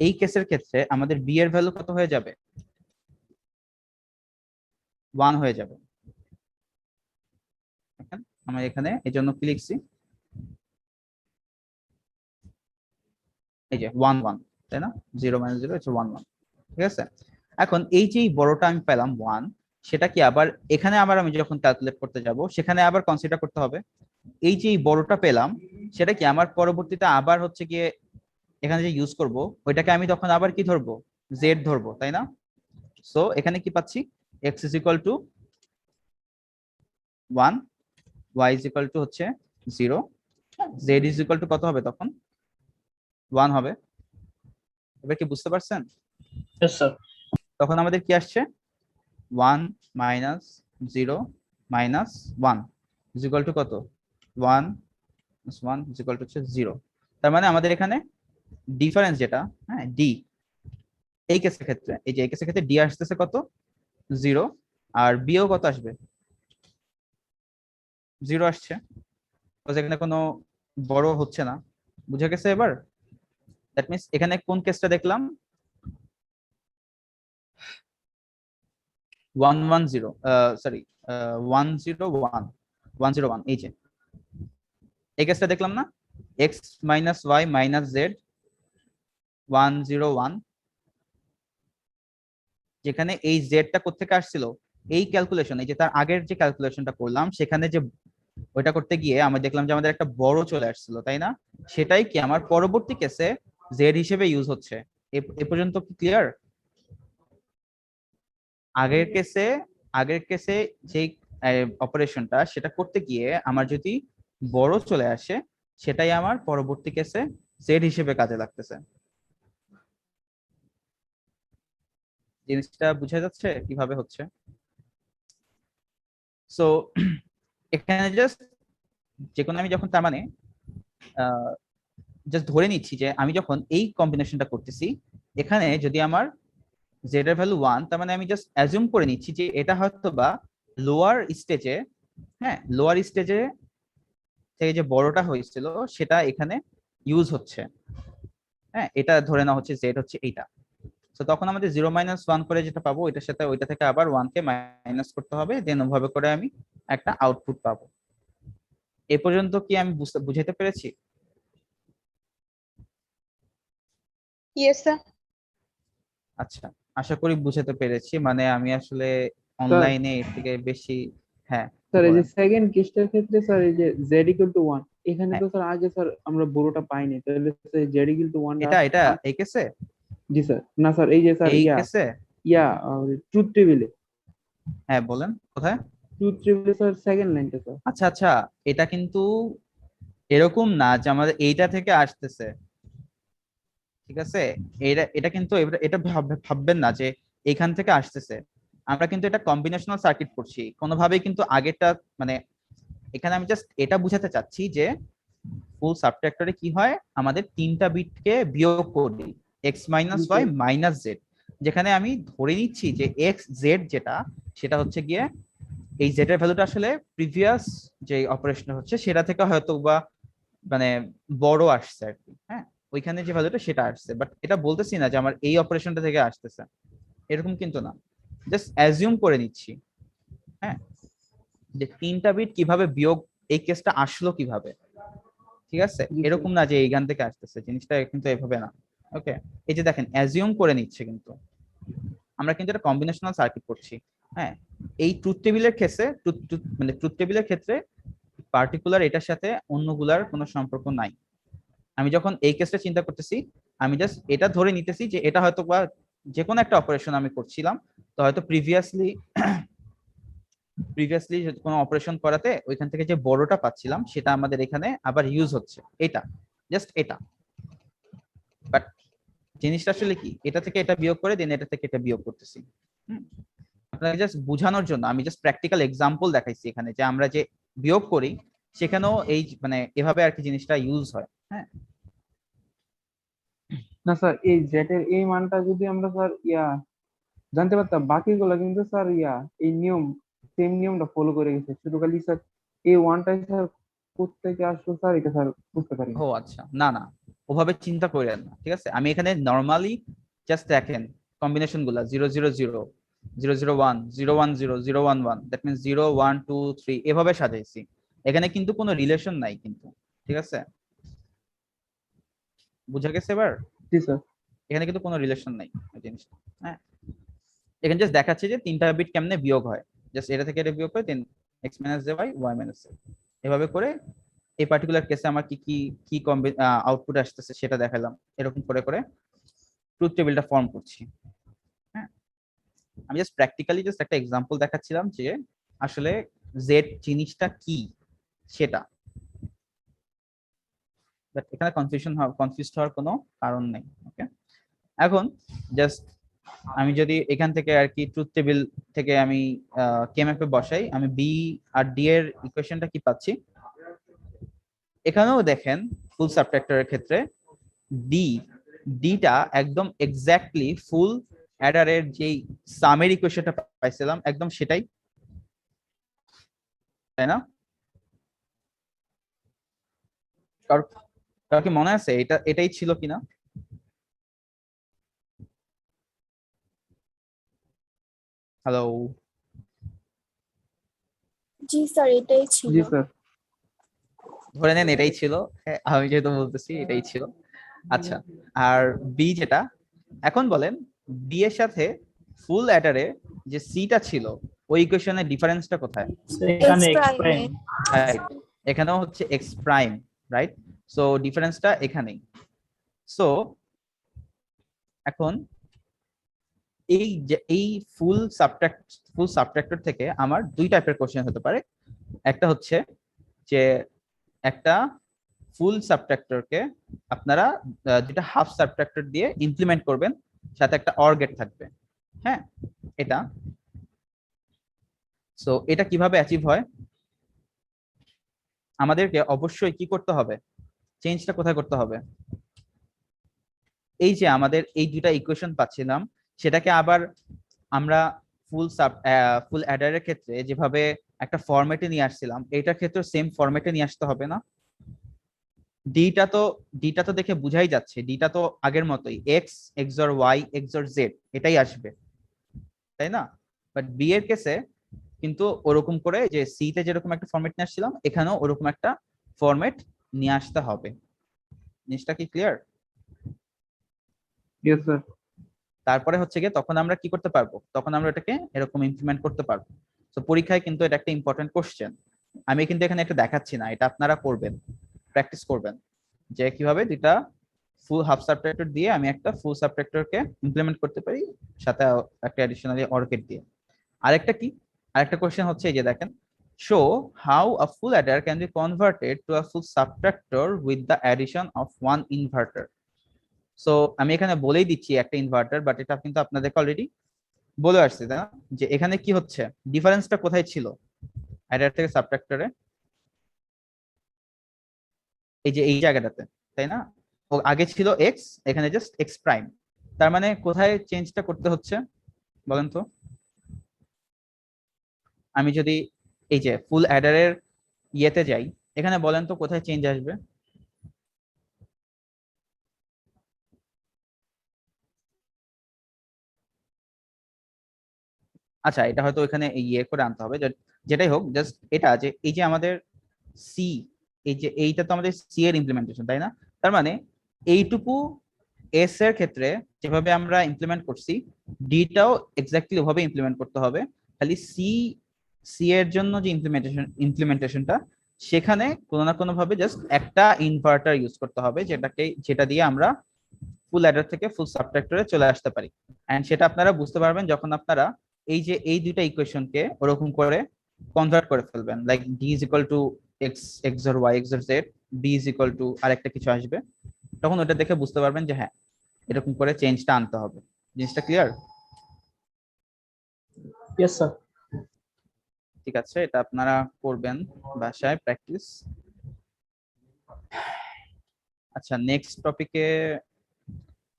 এই কেসের ক্ষেত্রে আমাদের বি এর ভ্যালু কত হয়ে যাবে 1 হয়ে যাবে। আমরা এখানে এই জন্য কি লিখছি, এই যে 1 1, তাই না? 0 - 0 হচ্ছে 1 1। ঠিক আছে। এখন এই যে এই বড়টা আমি পেলাম 1, সেটা কি আবার এখানে আবার আমি যখন ক্যালকুলেট করতে যাব সেখানে আবার কনসিডার করতে হবে এই যে এই বড়টা পেলাম সেটা কি আমার পরবর্তীতে আবার হচ্ছে গিয়ে এখানে যে ইউজ করব ওইটাকে আমি তখন আবার কি ধরবো, জেড ধরবো, তাই না? সো এখানে কি পাচ্ছি, X is equal to 1, Y is equal to হচ্ছে 0, জেড ইজ ইকুয়াল টু কত হবে তখন, 1 হবে। এবার কি বুঝতে পারছেন? Yes, sir. তখন আমাদের কি আসছে, 1 minus 0 minus 1 is equal two কত, 1 1 ইজ ইকুয়াল টু হচ্ছে 0। তার মানে আমাদের এখানে ডিফারেন্স যেটা, হ্যাঁ, ডি, এই কেসের ক্ষেত্রে, এই যে এই কেসের ক্ষেত্রে ডি আসতেছে কত, 0, আর বিও কত আসবে, 0 আসছে। এখানে কোনো বড় হচ্ছে না, বুঝে গেছে এবার? দ্যাট মিন্স এখানে কোন কেসটা দেখলাম, 110, সরি 101 এই যে এই কেসটা দেখলাম না, X minus Y minus Z 101, যেখানে এই জেডটা কোত্থেকে আসছিল, এই ক্যালকুলেশন, এই যে তার আগের যে ক্যালকুলেশনটা করলাম সেখানে যে ওইটা করতে গিয়ে আমরা দেখলাম যে আমাদের একটা বড় চলে আসছিল, তাই না? সেটাই কি আমার পরবর্তী কেসে জেড হিসেবে ইউজ হচ্ছে। এ পর্যন্ত কি ক্লিয়ার? আগের কেসে যে অপারেশনটা সেটা করতে গিয়ে আমার যদি বড় চলে আসে সেটাই আমার পরবর্তী কেসে জেড হিসেবে কাজে লাগতেছে। জিনিসটা বোঝা যাচ্ছে কিভাবে হচ্ছে? সো এখানে জাস্ট যে কোনো আমি যখন তার মানে জাস্ট ধরে নিচ্ছি যে আমি যখন এই কম্বিনেশনটা করতেছি এখানে যদি আমার জেড এর ভ্যালু 1, তার মানে আমি জাস্ট অ্যাজিউম করে নিচ্ছি যে এটা হয়তো বা লোয়ার স্টেজে, হ্যাঁ, লোয়ার স্টেজে থেকে যে বড়টা হয়েছিল সেটা এখানে ইউজ হচ্ছে, হ্যাঁ, এটা ধরে নেওয়া হচ্ছে জেড হচ্ছে এইটা। তো তখন আমাদের 0 মাইনাস 1 করে যেটা পাবো ওইটার সাথে ওইটা থেকে আবার 1 কে মাইনাস করতে হবে, দেন ওভাবে করে আমি একটা আউটপুট পাবো। এ পর্যন্ত কি আমি বুঝাইতে পেরেছি? Yes, sir. আচ্ছা, আশা করি বুঝাতে পেরেছি। মানে আমি আসলে অনলাইনে এর থেকে বেশি, হ্যাঁ স্যার এই যে বলেন। সেকেন্ড কেসটার ক্ষেত্রে স্যার এই যে z ইকুয়াল টু 1, এখানে হ্যাঁ। তো স্যার আগে স্যার আমরা বড়টা পাইনি, তাহলে স্যার z ইকুয়াল টু 1 এটা এই কেসে, জি স্যার, না স্যার এই যে স্যার এই কেসে, ট্রুথ টেবিলে, হ্যাঁ বলেন কোথায়? ট্রুথ টেবিলে স্যার সেকেন্ড লাইনটা স্যার। আচ্ছা আচ্ছা, এটা কিন্তু এরকম না যে আমাদের এইটা থেকে আসতেছে, ঠিক আছে? এটা কিন্তু এটা ভাববেন না যে এখান থেকে আসতেছে। আমরা কিন্তু এটা কম্বিনেশনাল সার্কিট করছি, কোনোভাবেই কিন্তু আগেরটা মানে এখানে আমি জাস্ট এটা বুঝাতে চাচ্ছি যে ফুল সাবট্রাক্টরে কি হয়, আমাদের 3টা বিটকে বিয়োগ করি, X minus Y minus Z, যেখানে আমি ধরে নিচ্ছি যে এক্স জেড যেটা সেটা হচ্ছে গিয়ে এই জেড এর ভ্যালুটা আসলে প্রিভিয়াস যে অপারেশন হচ্ছে সেটা থেকে হয়তো বা মানে বড় আসছে আর কি, হ্যাঁ, ওইখানে যে ভ্যালুটা সেটা আসছে, বাট এটা বলতেছি না যে আমার এই অপারেশনটা থেকে আসতেছে, এরকম কিন্তু না, জাস্ট অ্যাজিউম করে নিচ্ছি, হ্যাঁ, যে 3টা বিট কিভাবে বিয়োগ, এই কেসটা আসলো কিভাবে, ঠিক আছে? জি, এরকম না যে এইখান থেকে আসতেছে, জিনিসটা কিন্তু এভাবে না। ওকে, এই যে দেখেন অ্যাজিউম করে নিচ্ছে, কিন্তু আমরা কিন্তু এটা কম্বিনেশনাল সার্কিট করছি, হ্যাঁ। এই ট্রুথ টেবিলের ক্ষেত্রে মানে ট্রুথ টেবিলের ক্ষেত্রে পার্টিকুলার এটার সাথে অন্যগুলার কোনো সম্পর্ক নাই। আমি যখন এই কেসটা চিন্তা করতেছি আমি জাস্ট এটা ধরে নিতেছি যে এটা হয়তো বা যে কোনো একটা অপারেশন আমি করছিলাম, তো হয়তো প্রিভিয়াসলি কোনো অপারেশন করাতে ওইখান থেকে যে বড়টা পাচ্ছিলাম সেটা আমাদের এখানে আবার ইউজ হচ্ছে, এটা জাস্ট এটা। বাট জিনিসটা আসলে কি, এটা থেকে এটা বিয়োগ করে দেন এটা থেকে এটা বিয়োগ করতেছি। আপনাকে জাস্ট বোঝানোর জন্য আমি জাস্ট প্র্যাকটিক্যাল এক্সাম্পল দেখাইছি এখানে, যে আমরা যে বিয়োগ করি সেখানেও এই মানে এভাবে আর কি জিনিসটা ইউজ হয়, হ্যাঁ। না স্যার এই z এর এই মানটা যদি আমরা স্যার জানতে পারতাম, বাকিগুলো কিন্তু স্যার এই সেম নিয়মটা ফলো করে গেছে, শুধু খালি স্যার এই ওয়ানটাই স্যার কোত্থেকে আসলো স্যার এটা স্যার বুঝতে পারি না। ও আচ্ছা, না না, ওভাবে চিন্তা করেন না, ঠিক আছে? আমি এখানে নর্মালি জাস্ট দেখেন কম্বিনেশন গুলা 000 001 010 011, দ্যাট মিনস 0 1 2 3 এভাবে সাজাইছি, এখানে কিন্তু কোনো রিলেশন নাই কিন্তু, ঠিক আছে? বুঝা গেছে এবার? জি স্যার। এখানে কিন্তু কোনো রিলেশন নাই এই জিনিসটা। হ্যাঁ, এখানে জাস্ট দেখাচ্ছে যে 3টা বিট কেমনে বিয়োগ হয়, জাস্ট এটা থেকে এটা বিয়োগ করে দেন x - j y - z এভাবে করে এই পার্টিকুলার কেসে আমার কি কি কি আউটপুট আসতেছে সেটা দেখালাম। এরকম করে করে ট্রুথ টেবিলটা ফর্ম করছি। হ্যাঁ, আমি জাস্ট প্র্যাকটিক্যালি জাস্ট একটা এক্সাম্পল দেখাচ্ছিলাম যে আসলে জেড জিনিসটা কি সেটা, বাট এখানে কনফিউজ হওয়ার কোনো কারণ নেই। ওকে, এখন জাস্ট আমি যদি এখান থেকে আর কি ট্রুথ টেবিল থেকে আমি কে ম্যাপে বসাই, আমি বি আর ডি এর ইকুয়েশনটা কি পাচ্ছি। এখানেও দেখেন ফুল সাবট্রাক্টরের ক্ষেত্রে ডিটা একদম এক্স্যাক্টলি ফুল অ্যাডারের যেই সামের ইকুয়েশনটা পাইছিলাম একদম সেটাই, তাই না? কার কি মনে আছে এটাই ছিল কিনা? হ্যালো, জি স্যার, এটাই ছিল। জি স্যার। ধরে নেন এটাই ছিল। হ্যাঁ, আমি যেহেতু বলতেছি এটাই ছিল। আচ্ছা, আর বি যেটা, এখন বলেন বি এর সাথে ফুল অ্যাডারে যে সিটা ছিল ওই ইকুয়েশনের ডিফারেন্সটা কোথায়? এখানে X x prime প্রাইম। এ। রাইট, এখানেও হচ্ছে এক্স প্রাইম, রাইট? সো ডিফারেন্সটা এখানেই। সো এখন এই ফুল সাবট্রাক্টর থেকে আমার দুই টাইপের কোশ্চেন হতে পারে। একটা হচ্ছে যে একটা ফুল সাবট্রাক্টরকে আপনারা যেটা হাফ সাবট্রাক্টর দিয়ে ইমপ্লিমেন্ট করবেন, সাথে একটা অর গেট থাকবে। হ্যাঁ, এটা সো এটা কিভাবে অ্যাচিভ হয়? আমাদেরকে অবশ্যই কি করতে হবে, চেঞ্জটা কোথায় করতে হবে? এই যে আমাদের এই দুইটা ইকুয়েশন পাচ্ছিলাম সেটাকে আবার আমরা ফুল অ্যাডারের ক্ষেত্রে যেভাবে একটা ফরম্যাটে নিয়ে আসছিলাম এটার ক্ষেত্রে সেম ফরম্যাটে নিয়ে আসতে হবে না? ডিটা তো দেখে বুঝাই যাচ্ছে, ডিটা তো আগের মতোই X XOR Y XOR Z এটাই আসবে, তাই না? বাট বি এর কেসে কিন্তু ওরকম করে যে সি তে যেরকম একটা ফরম্যাট নিয়ে আসছিলাম এখানেও ওরকম একটা ফরম্যাট নিয়ে আসতে হবে। জিনিসটা কি ক্লিয়ার? Yes sir. তারপরে হচ্ছে গিয়ে তখন আমরা কি করতে পারবো, তখন আমরা এটাকে এরকম ইমপ্লিমেন্ট করতে পারবো। তো পরীক্ষায় কিন্তু এটা একটা ইম্পর্টেন্ট কোশ্চেন। আমি কিন্তু এখানে এটা দেখাচ্ছি না, এটা আপনারা করবেন, প্র্যাকটিস করবেন যে কিভাবে দুইটা ফুল হাফ সাবট্রাক্টর দিয়ে আমি একটা ফুল সাবট্রাক্টরকে ইমপ্লিমেন্ট করতে পারি, সাথে একটা অ্যাডিশনালি অর গেট দিয়ে। আরেকটা কি, আরেকটা কোশ্চেন হচ্ছে এই যে দেখেন, show how a full Eder can be converted to a full subtractor with the addition of one inverter. So আমি এখানে বলেই দিচ্ছি একটা ইনভার্টার, বাট এটা কিন্তু আপনাদেরকে অলরেডি বলে আসছে, তাই না? যে এখানে কি হচ্ছে, ডিফারেন্সটা কোথায় ছিল অ্যাডার থেকে সাবট্রাক্টরে? এই যে এই জায়গাটাতে, তাই না? ও আগে ছিল এক্স, এখানে জাস্ট এক্স প্রাইম। তার মানে কোথায় চেঞ্জটা করতে হচ্ছে বলেন তো? আমি যদি এই যে ফুল অ্যাডারের ইয়েতে যাই, এখানে বলেন তো কোথায় চেঞ্জ আসবে? আচ্ছা, এটা হয়তো এখানে ইয়ে করে আনতে হবে, যেটাই হোক, জাস্ট এটা যে এই যে আমাদের সি, এই যে এইটা তো আমাদের সি এর ইমপ্লিমেন্টেশন, তাই না? তার মানে এইটুকু এস এর ক্ষেত্রে যেভাবে আমরা ইমপ্লিমেন্ট করছি ডিটাও এক্স্যাক্টলি ওভাবে ইমপ্লিমেন্ট করতে হবে। খালি সি এর জন্য যে ইমপ্লিমেন্টেশনটা সেখানে কোনো না কোনো ভাবে জাস্ট একটা ইনভার্টার ইউজ করতে হবে, যেটা দিয়ে আমরা ফুল অ্যাডার থেকে ফুল সাবট্রাক্টরে চলে আসতে পারি। এন্ড সেটা আপনারা বুঝতে পারবেন যখন আপনারা এই যে এই দুইটা ইকুয়েশনকে ওরকম করে কনভার্ট করে ফেলবেন, like D is equal to X XOR Y XOR Z, B is equal to আরেকটা কিছু আসবে, তখন ওটা দেখে বুঝতে পারবেন যে হ্যাঁ এরকম করে চেঞ্জটা আনতে হবে। জিনিসটা ক্লিয়ার? Yes sir. ঠিক আছে, এটা আপনারা করবেন বাসায় প্র্যাকটিস। আচ্ছা, নেক্সট টপিকে,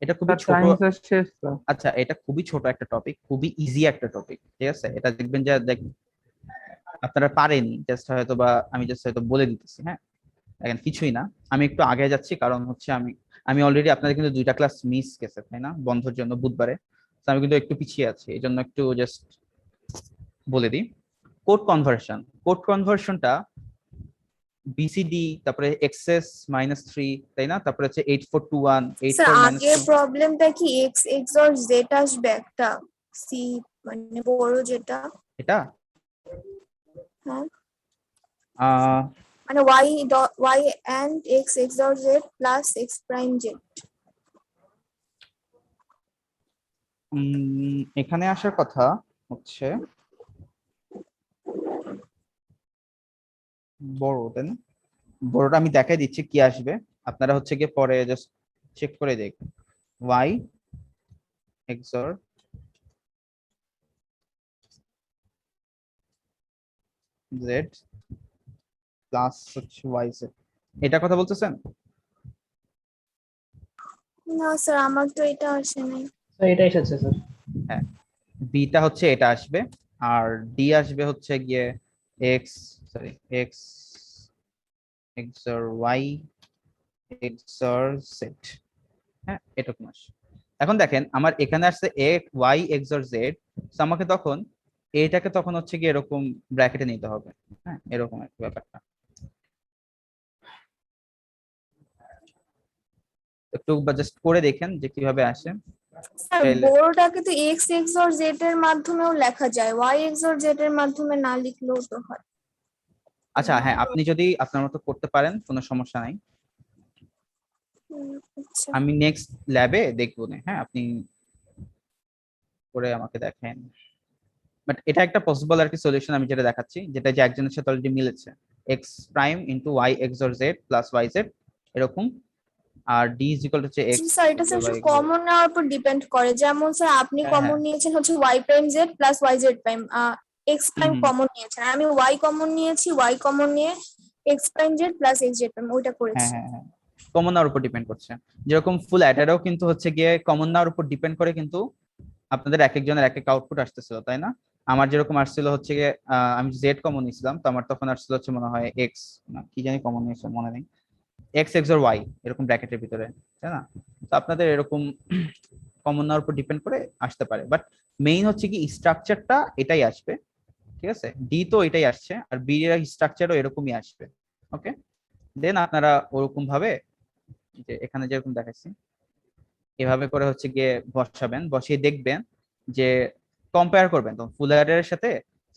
এটা খুবই ছোট। টাইম স্যার শেষ স্যার। আচ্ছা, এটা খুবই ছোট একটা টপিক, খুবই ইজি একটা টপিক, ঠিক আছে? এটা দেখবেন যে আপনারা পারেনি, জাস্ট হয়তো বা আমি জাস্ট হয়তো বলে দিতেছি। হ্যাঁ, দেখেন কিছুই না, আমি একটু আগে যাচ্ছি কারণ হচ্ছে আমি অলরেডি আপনাদের কিন্তু দুইটা ক্লাস মিস গেছে, তাই না, বন্ধের জন্য বুধবারে। তো আমি কিন্তু একটু পিছিয়ে আছি, এই জন্য একটু জাস্ট বলে দিই। কোড কনভার্সনটা বিসিডি, তারপরে এক্সএস -3, তাই না? তারপরে হচ্ছে 8421, স্যার 84 আগের 2। প্রবলেমটা কি এক্স এক্সর জেড আসবে একটা সি মানে বড় যেটা এটা হ্যাঁ আহ মানে y and x XOR z plus x prime z এখানে আসার কথা হচ্ছে বড়, তাই না? বড়টা আমি দেখাই দিচ্ছি কি আসবে, আপনারা হচ্ছে গিয়ে পরে জাস্ট চেক করে দেখবেন। y XOR z প্লাস হচ্ছে yz, এটা কথা বলতেছেন? না স্যার আমার তো এটা আসে নাই স্যার এটা এসেছে স্যার। হ্যাঁ, বিটা হচ্ছে এটা আসবে, আর ডি আসবে হচ্ছে গিয়ে x x XOR y XOR z। হ্যাঁ, এরকম আসবে। এখন দেখেন আমার এখানে আসছে y XOR z, তো আমাকে তখন এটাকে তখন হচ্ছে গিয়ে এরকম ব্র্যাকেটে নিতে হবে। হ্যাঁ, এরকম একটা ব্যাপারটা একটু জাস্ট করে দেখেন যে কিভাবে আসে। স্যার বড়টাকে তো x XOR z এর মাধ্যমেও লেখা যায় y XOR z এর মাধ্যমে না লিখলেও তো হয়। আচ্ছা হ্যাঁ, আপনি যদি আপনার মতো করতে পারেন কোনো সমস্যা নাই, আচ্ছা আমি নেক্সট ল্যাবে দেখবো না। হ্যাঁ, আপনি করে আমাকে দেখেন, বাট এটা একটা পসিবল আর কি সলিউশন আমি যেটা দেখাচ্ছি, যেটা যে একজনের সাথে অলরেডি মিলেছে, x prime into y XOR z plus yz এরকম, আর d ইজ ইকুয়াল টু হচ্ছে x স্যার এটা স্যার কমন নেওয়ার উপর ডিপেন্ড করে, যেমন স্যার আপনি হ্যাঁ, কমন হ্যাঁ। নিয়েছেন হচ্ছে y prime z plus yz prime x prime হুম। কমন নিয়েছেন, আমি y কমন নিয়েছি y কমন নিয়ে x prime z plus xz prime ওইটা হ্যাঁ করেছি। হ্যাঁ হ্যাঁ, কমন নেওয়ার উপর ডিপেন্ড করছে। যেরকম ফুল অ্যাডারও কিন্তু হচ্ছে গিয়ে কমন নেওয়ার উপর ডিপেন্ড করে, কিন্তু আপনাদের এক একজনের এক এক আউটপুট আসতেছিল, তাই না? আমার যেরকম আসছিল হচ্ছে গিয়ে আমি জেড কমন নিয়েছিলাম, তো আমার তখন আসছিল হচ্ছে মনে হয় এক্স না কি জানি কমন নিয়েছিলাম মনে নেই, এক্স XOR y এরকম ব্র্যাকেটের ভিতরে, তাই না? তো আপনাদের এরকম কমন নেওয়ার উপর ডিপেন্ড করে আসতে পারে, বাট মেইন হচ্ছে কি স্ট্রাকচারটা এটাই আসবে, ঠিক আছে? ডি তো এটাই আসছে, আর বি এর স্ট্রাকচারও এরকমই আসবে। ওকে, দেন আপনারা ওরকম ভাবে যে এখানে যেরকম দেখাচ্ছি এভাবে করে হচ্ছে গিয়ে বসাবেন, বসিয়ে দেখবেন যে কম্পেয়ার করবেন, তো ফুল অ্যাডারের সাথে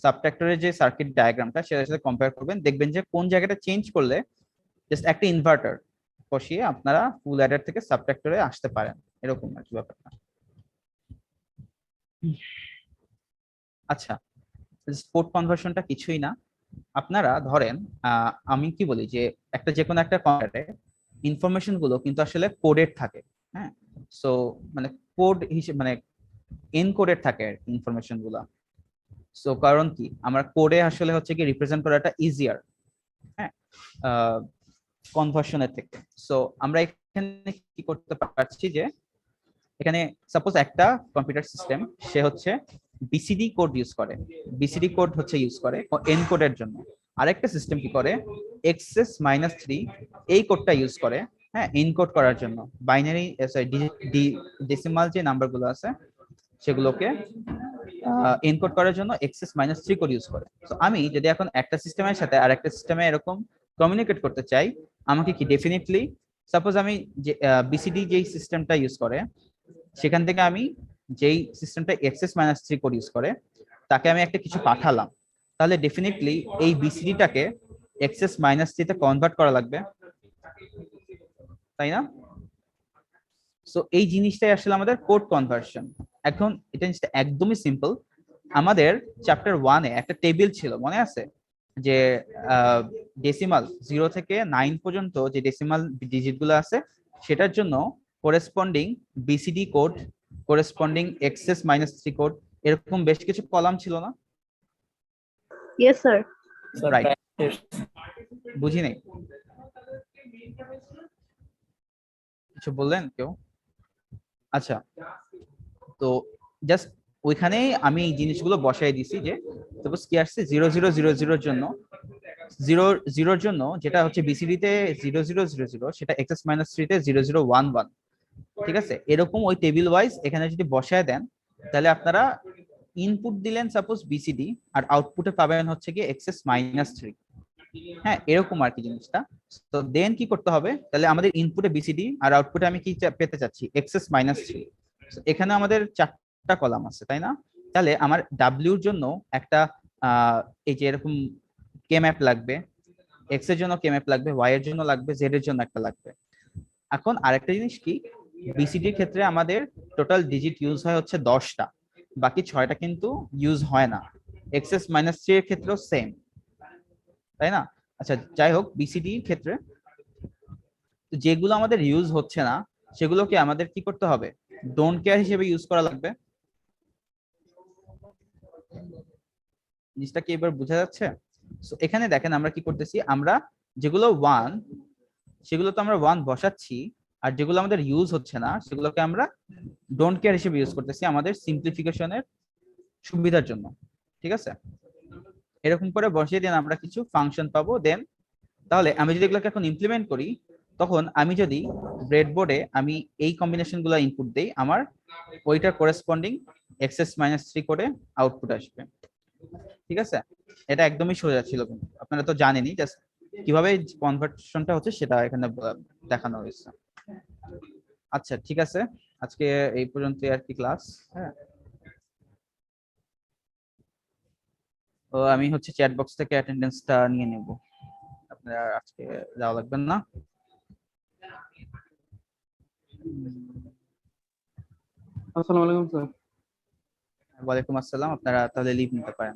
সাবট্রাক্টরের যে সার্কিট ডায়াগ্রামটা সেটার সাথে কম্পেয়ার করবেন, দেখবেন যে কোন জায়গাটা চেঞ্জ করলে জাস্ট একটা ইনভার্টার বসিয়ে আপনারা ফুল অ্যাডার থেকে সাবট্রাক্টরে আসতে পারেন, এরকম আর কি ব্যাপারটা। আচ্ছা, পোর্ট কনভার্সনটা কিছুই না, আপনারা ধরেন আমি কি বলি যে একটা যে কোনো একটা কম্পিউটারে ইনফরমেশন গুলো কিন্তু আসলে কোডেড থাকে। হ্যাঁ, সো মানে কোড হিসেবে মানে এনকোডেড থাকে ইনফরমেশন গুলা। সো কারণ কি আমরা কোডে আসলে হচ্ছে কি রিপ্রেজেন্ট করাটা ইজিয়ার, হ্যাঁ, কনভার্সনের থেকে। সো আমরা এখানে কি করতে পারছি যে এখানে সাপোজ একটা কম্পিউটার সিস্টেম সে হচ্ছে বিসিডি কোড ইউজ করে, বিসিডি কোড হচ্ছে ইউজ করে এনকোডের জন্য। আরেকটা সিস্টেম কি করে XS-3 এই কোডটা ইউজ করে, হ্যাঁ, এনকোড করার জন্য বাইনারি ডেসিমাল যে নাম্বারগুলো আছে সেগুলোকে এনকোড করার জন্য XS-3 কোড ইউজ করে। তো আমি যদি এখন একটা সিস্টেমের সাথে আরেকটা সিস্টেমে এরকম কমিউনিকেট করতে চাই, আমাকে কি ডেফিনেটলি সাপোজ আমি যে বিসিডি যেই সিস্টেমটা ইউজ করে সেখান থেকে আমি যেই সিস্টেমটা XS-3 কোড ইউজ করে তাকে আমি একটা কিছু পাঠালাম, তাহলে ডেফিনেটলি এই বিসিডিটাকে XS-3 তে কনভার্ট করা লাগবে, তাই না? সো এই জিনিসটাই আসলে আমাদের কোড কনভার্সন। এখন এটা জিনিসটা একদমই সিম্পল। আমাদের চ্যাপ্টার 1 এ একটা টেবিল ছিল মনে আছে, যে ডেসিমাল 0 থেকে 9 পর্যন্ত যে ডেসিমাল ডিজিট গুলো আছে সেটার জন্য corresponding BCD code, corresponding XS-3 code, এরকম বেশ কিছু কলাম ছিল না? Yes, sir. রাইট, বুঝি নাই, কিছু বললেন কেউ? আচ্ছা, তো জাস্ট ওইখানে আমি এই জিনিসগুলো বসাই দিছি যে সাপোজ কি আসছে 0000 জন্য 00 জন্য যেটা হচ্ছে বিসিডি তে 0000 সেটা XS-3 তে 0011, ঠিক আছে? এরকম ওই টেবিল ওয়াইজ এখানে যদি বসায় দেন তাহলে আপনারা ইনপুট দিলেন সাপোজ বিসিডি আর আউটপুটে পাবেন হচ্ছে কি XS-3, হ্যাঁ, এরকম আর কি জিনিসটা। তো দেন কি করতে হবে, তাহলে আমাদের ইনপুটে বিসিডি আর আউটপুটে আমি কি পেতে চাচ্ছি, এক্সএস মাইনাস 3। এখানে আমাদের 4টা কলাম আছে, তাই না? তাহলে আমার ডাব্লিউর জন্য একটা এই যে এরকম কে ম্যাপ লাগবে, এক্স এর জন্য কে ম্যাপ লাগবে, ওয়াই এর জন্য লাগবে, জেড এর জন্য একটা লাগবে। এখন আরেকটা জিনিস কি, বিসিডির ক্ষেত্রে আমাদের টোটাল ডিজিট ইউজ হয় হচ্ছে 10টা, বাকি 6টা কিন্তু ইউজ হয় না। এক্সএস মাইনাস 3 এর ক্ষেত্রেও সেম, তাই না? আচ্ছা, যাই হোক, বিসিডি ক্ষেত্রে যেগুলো আমাদের ইউজ হচ্ছে না সেগুলোকে আমাদের কি করতে হবে, ডোন্ট কেয়ার হিসেবে ইউজ করা লাগবে। জিনিসটা কি এবার বোঝা যাচ্ছে? সো এখানে দেখেন আমরা কি করতেছি, আমরা যেগুলো 1 সেগুলো তো আমরা 1 বসাচ্ছি, আর যেগুলো আমাদের ইউজ হচ্ছে না সেগুলোকে আমরা ডোন্ট কেয়ার হিসেবে ইউজ করতেছি আমাদের সিম্পলিফিকেশনের সুবিধার জন্য। ঠিক আছে, এরকম করে বসিয়ে দেন আমরা কিছু ফাংশন পাবো। দেন তাহলে আমি যদি এগুলোকে এখন ইমপ্লিমেন্ট করি, তখন আমি যদি ব্রেডবোর্ডে আমি এই কম্বিনেশন গুলো ইনপুট দেই, আমার ওইটার করেসপন্ডিং এক্সএস মাইনাস 3 করে আউটপুট আসবে। ঠিক আছে, এটা একদমই সোজা ছিল, কিন্তু আপনারা তো জানেনই, জাস্ট কিভাবে কনভার্সনটা হচ্ছে সেটা এখানে দেখানো হয়েছে। আচ্ছা ঠিক আছে, আজকে এই পর্যন্তই আর কি ক্লাস। হ্যাঁ, তো আমি হচ্ছে চ্যাট বক্স থেকে অ্যাটেন্ডেন্সটা নিয়ে নেব, আপনারা আজকে যাওয়া লাগবে না। আসসালামু আলাইকুম স্যার। ওয়ালাইকুম আসসালাম, আপনারা তাহলে লিভ নিতে পারেন।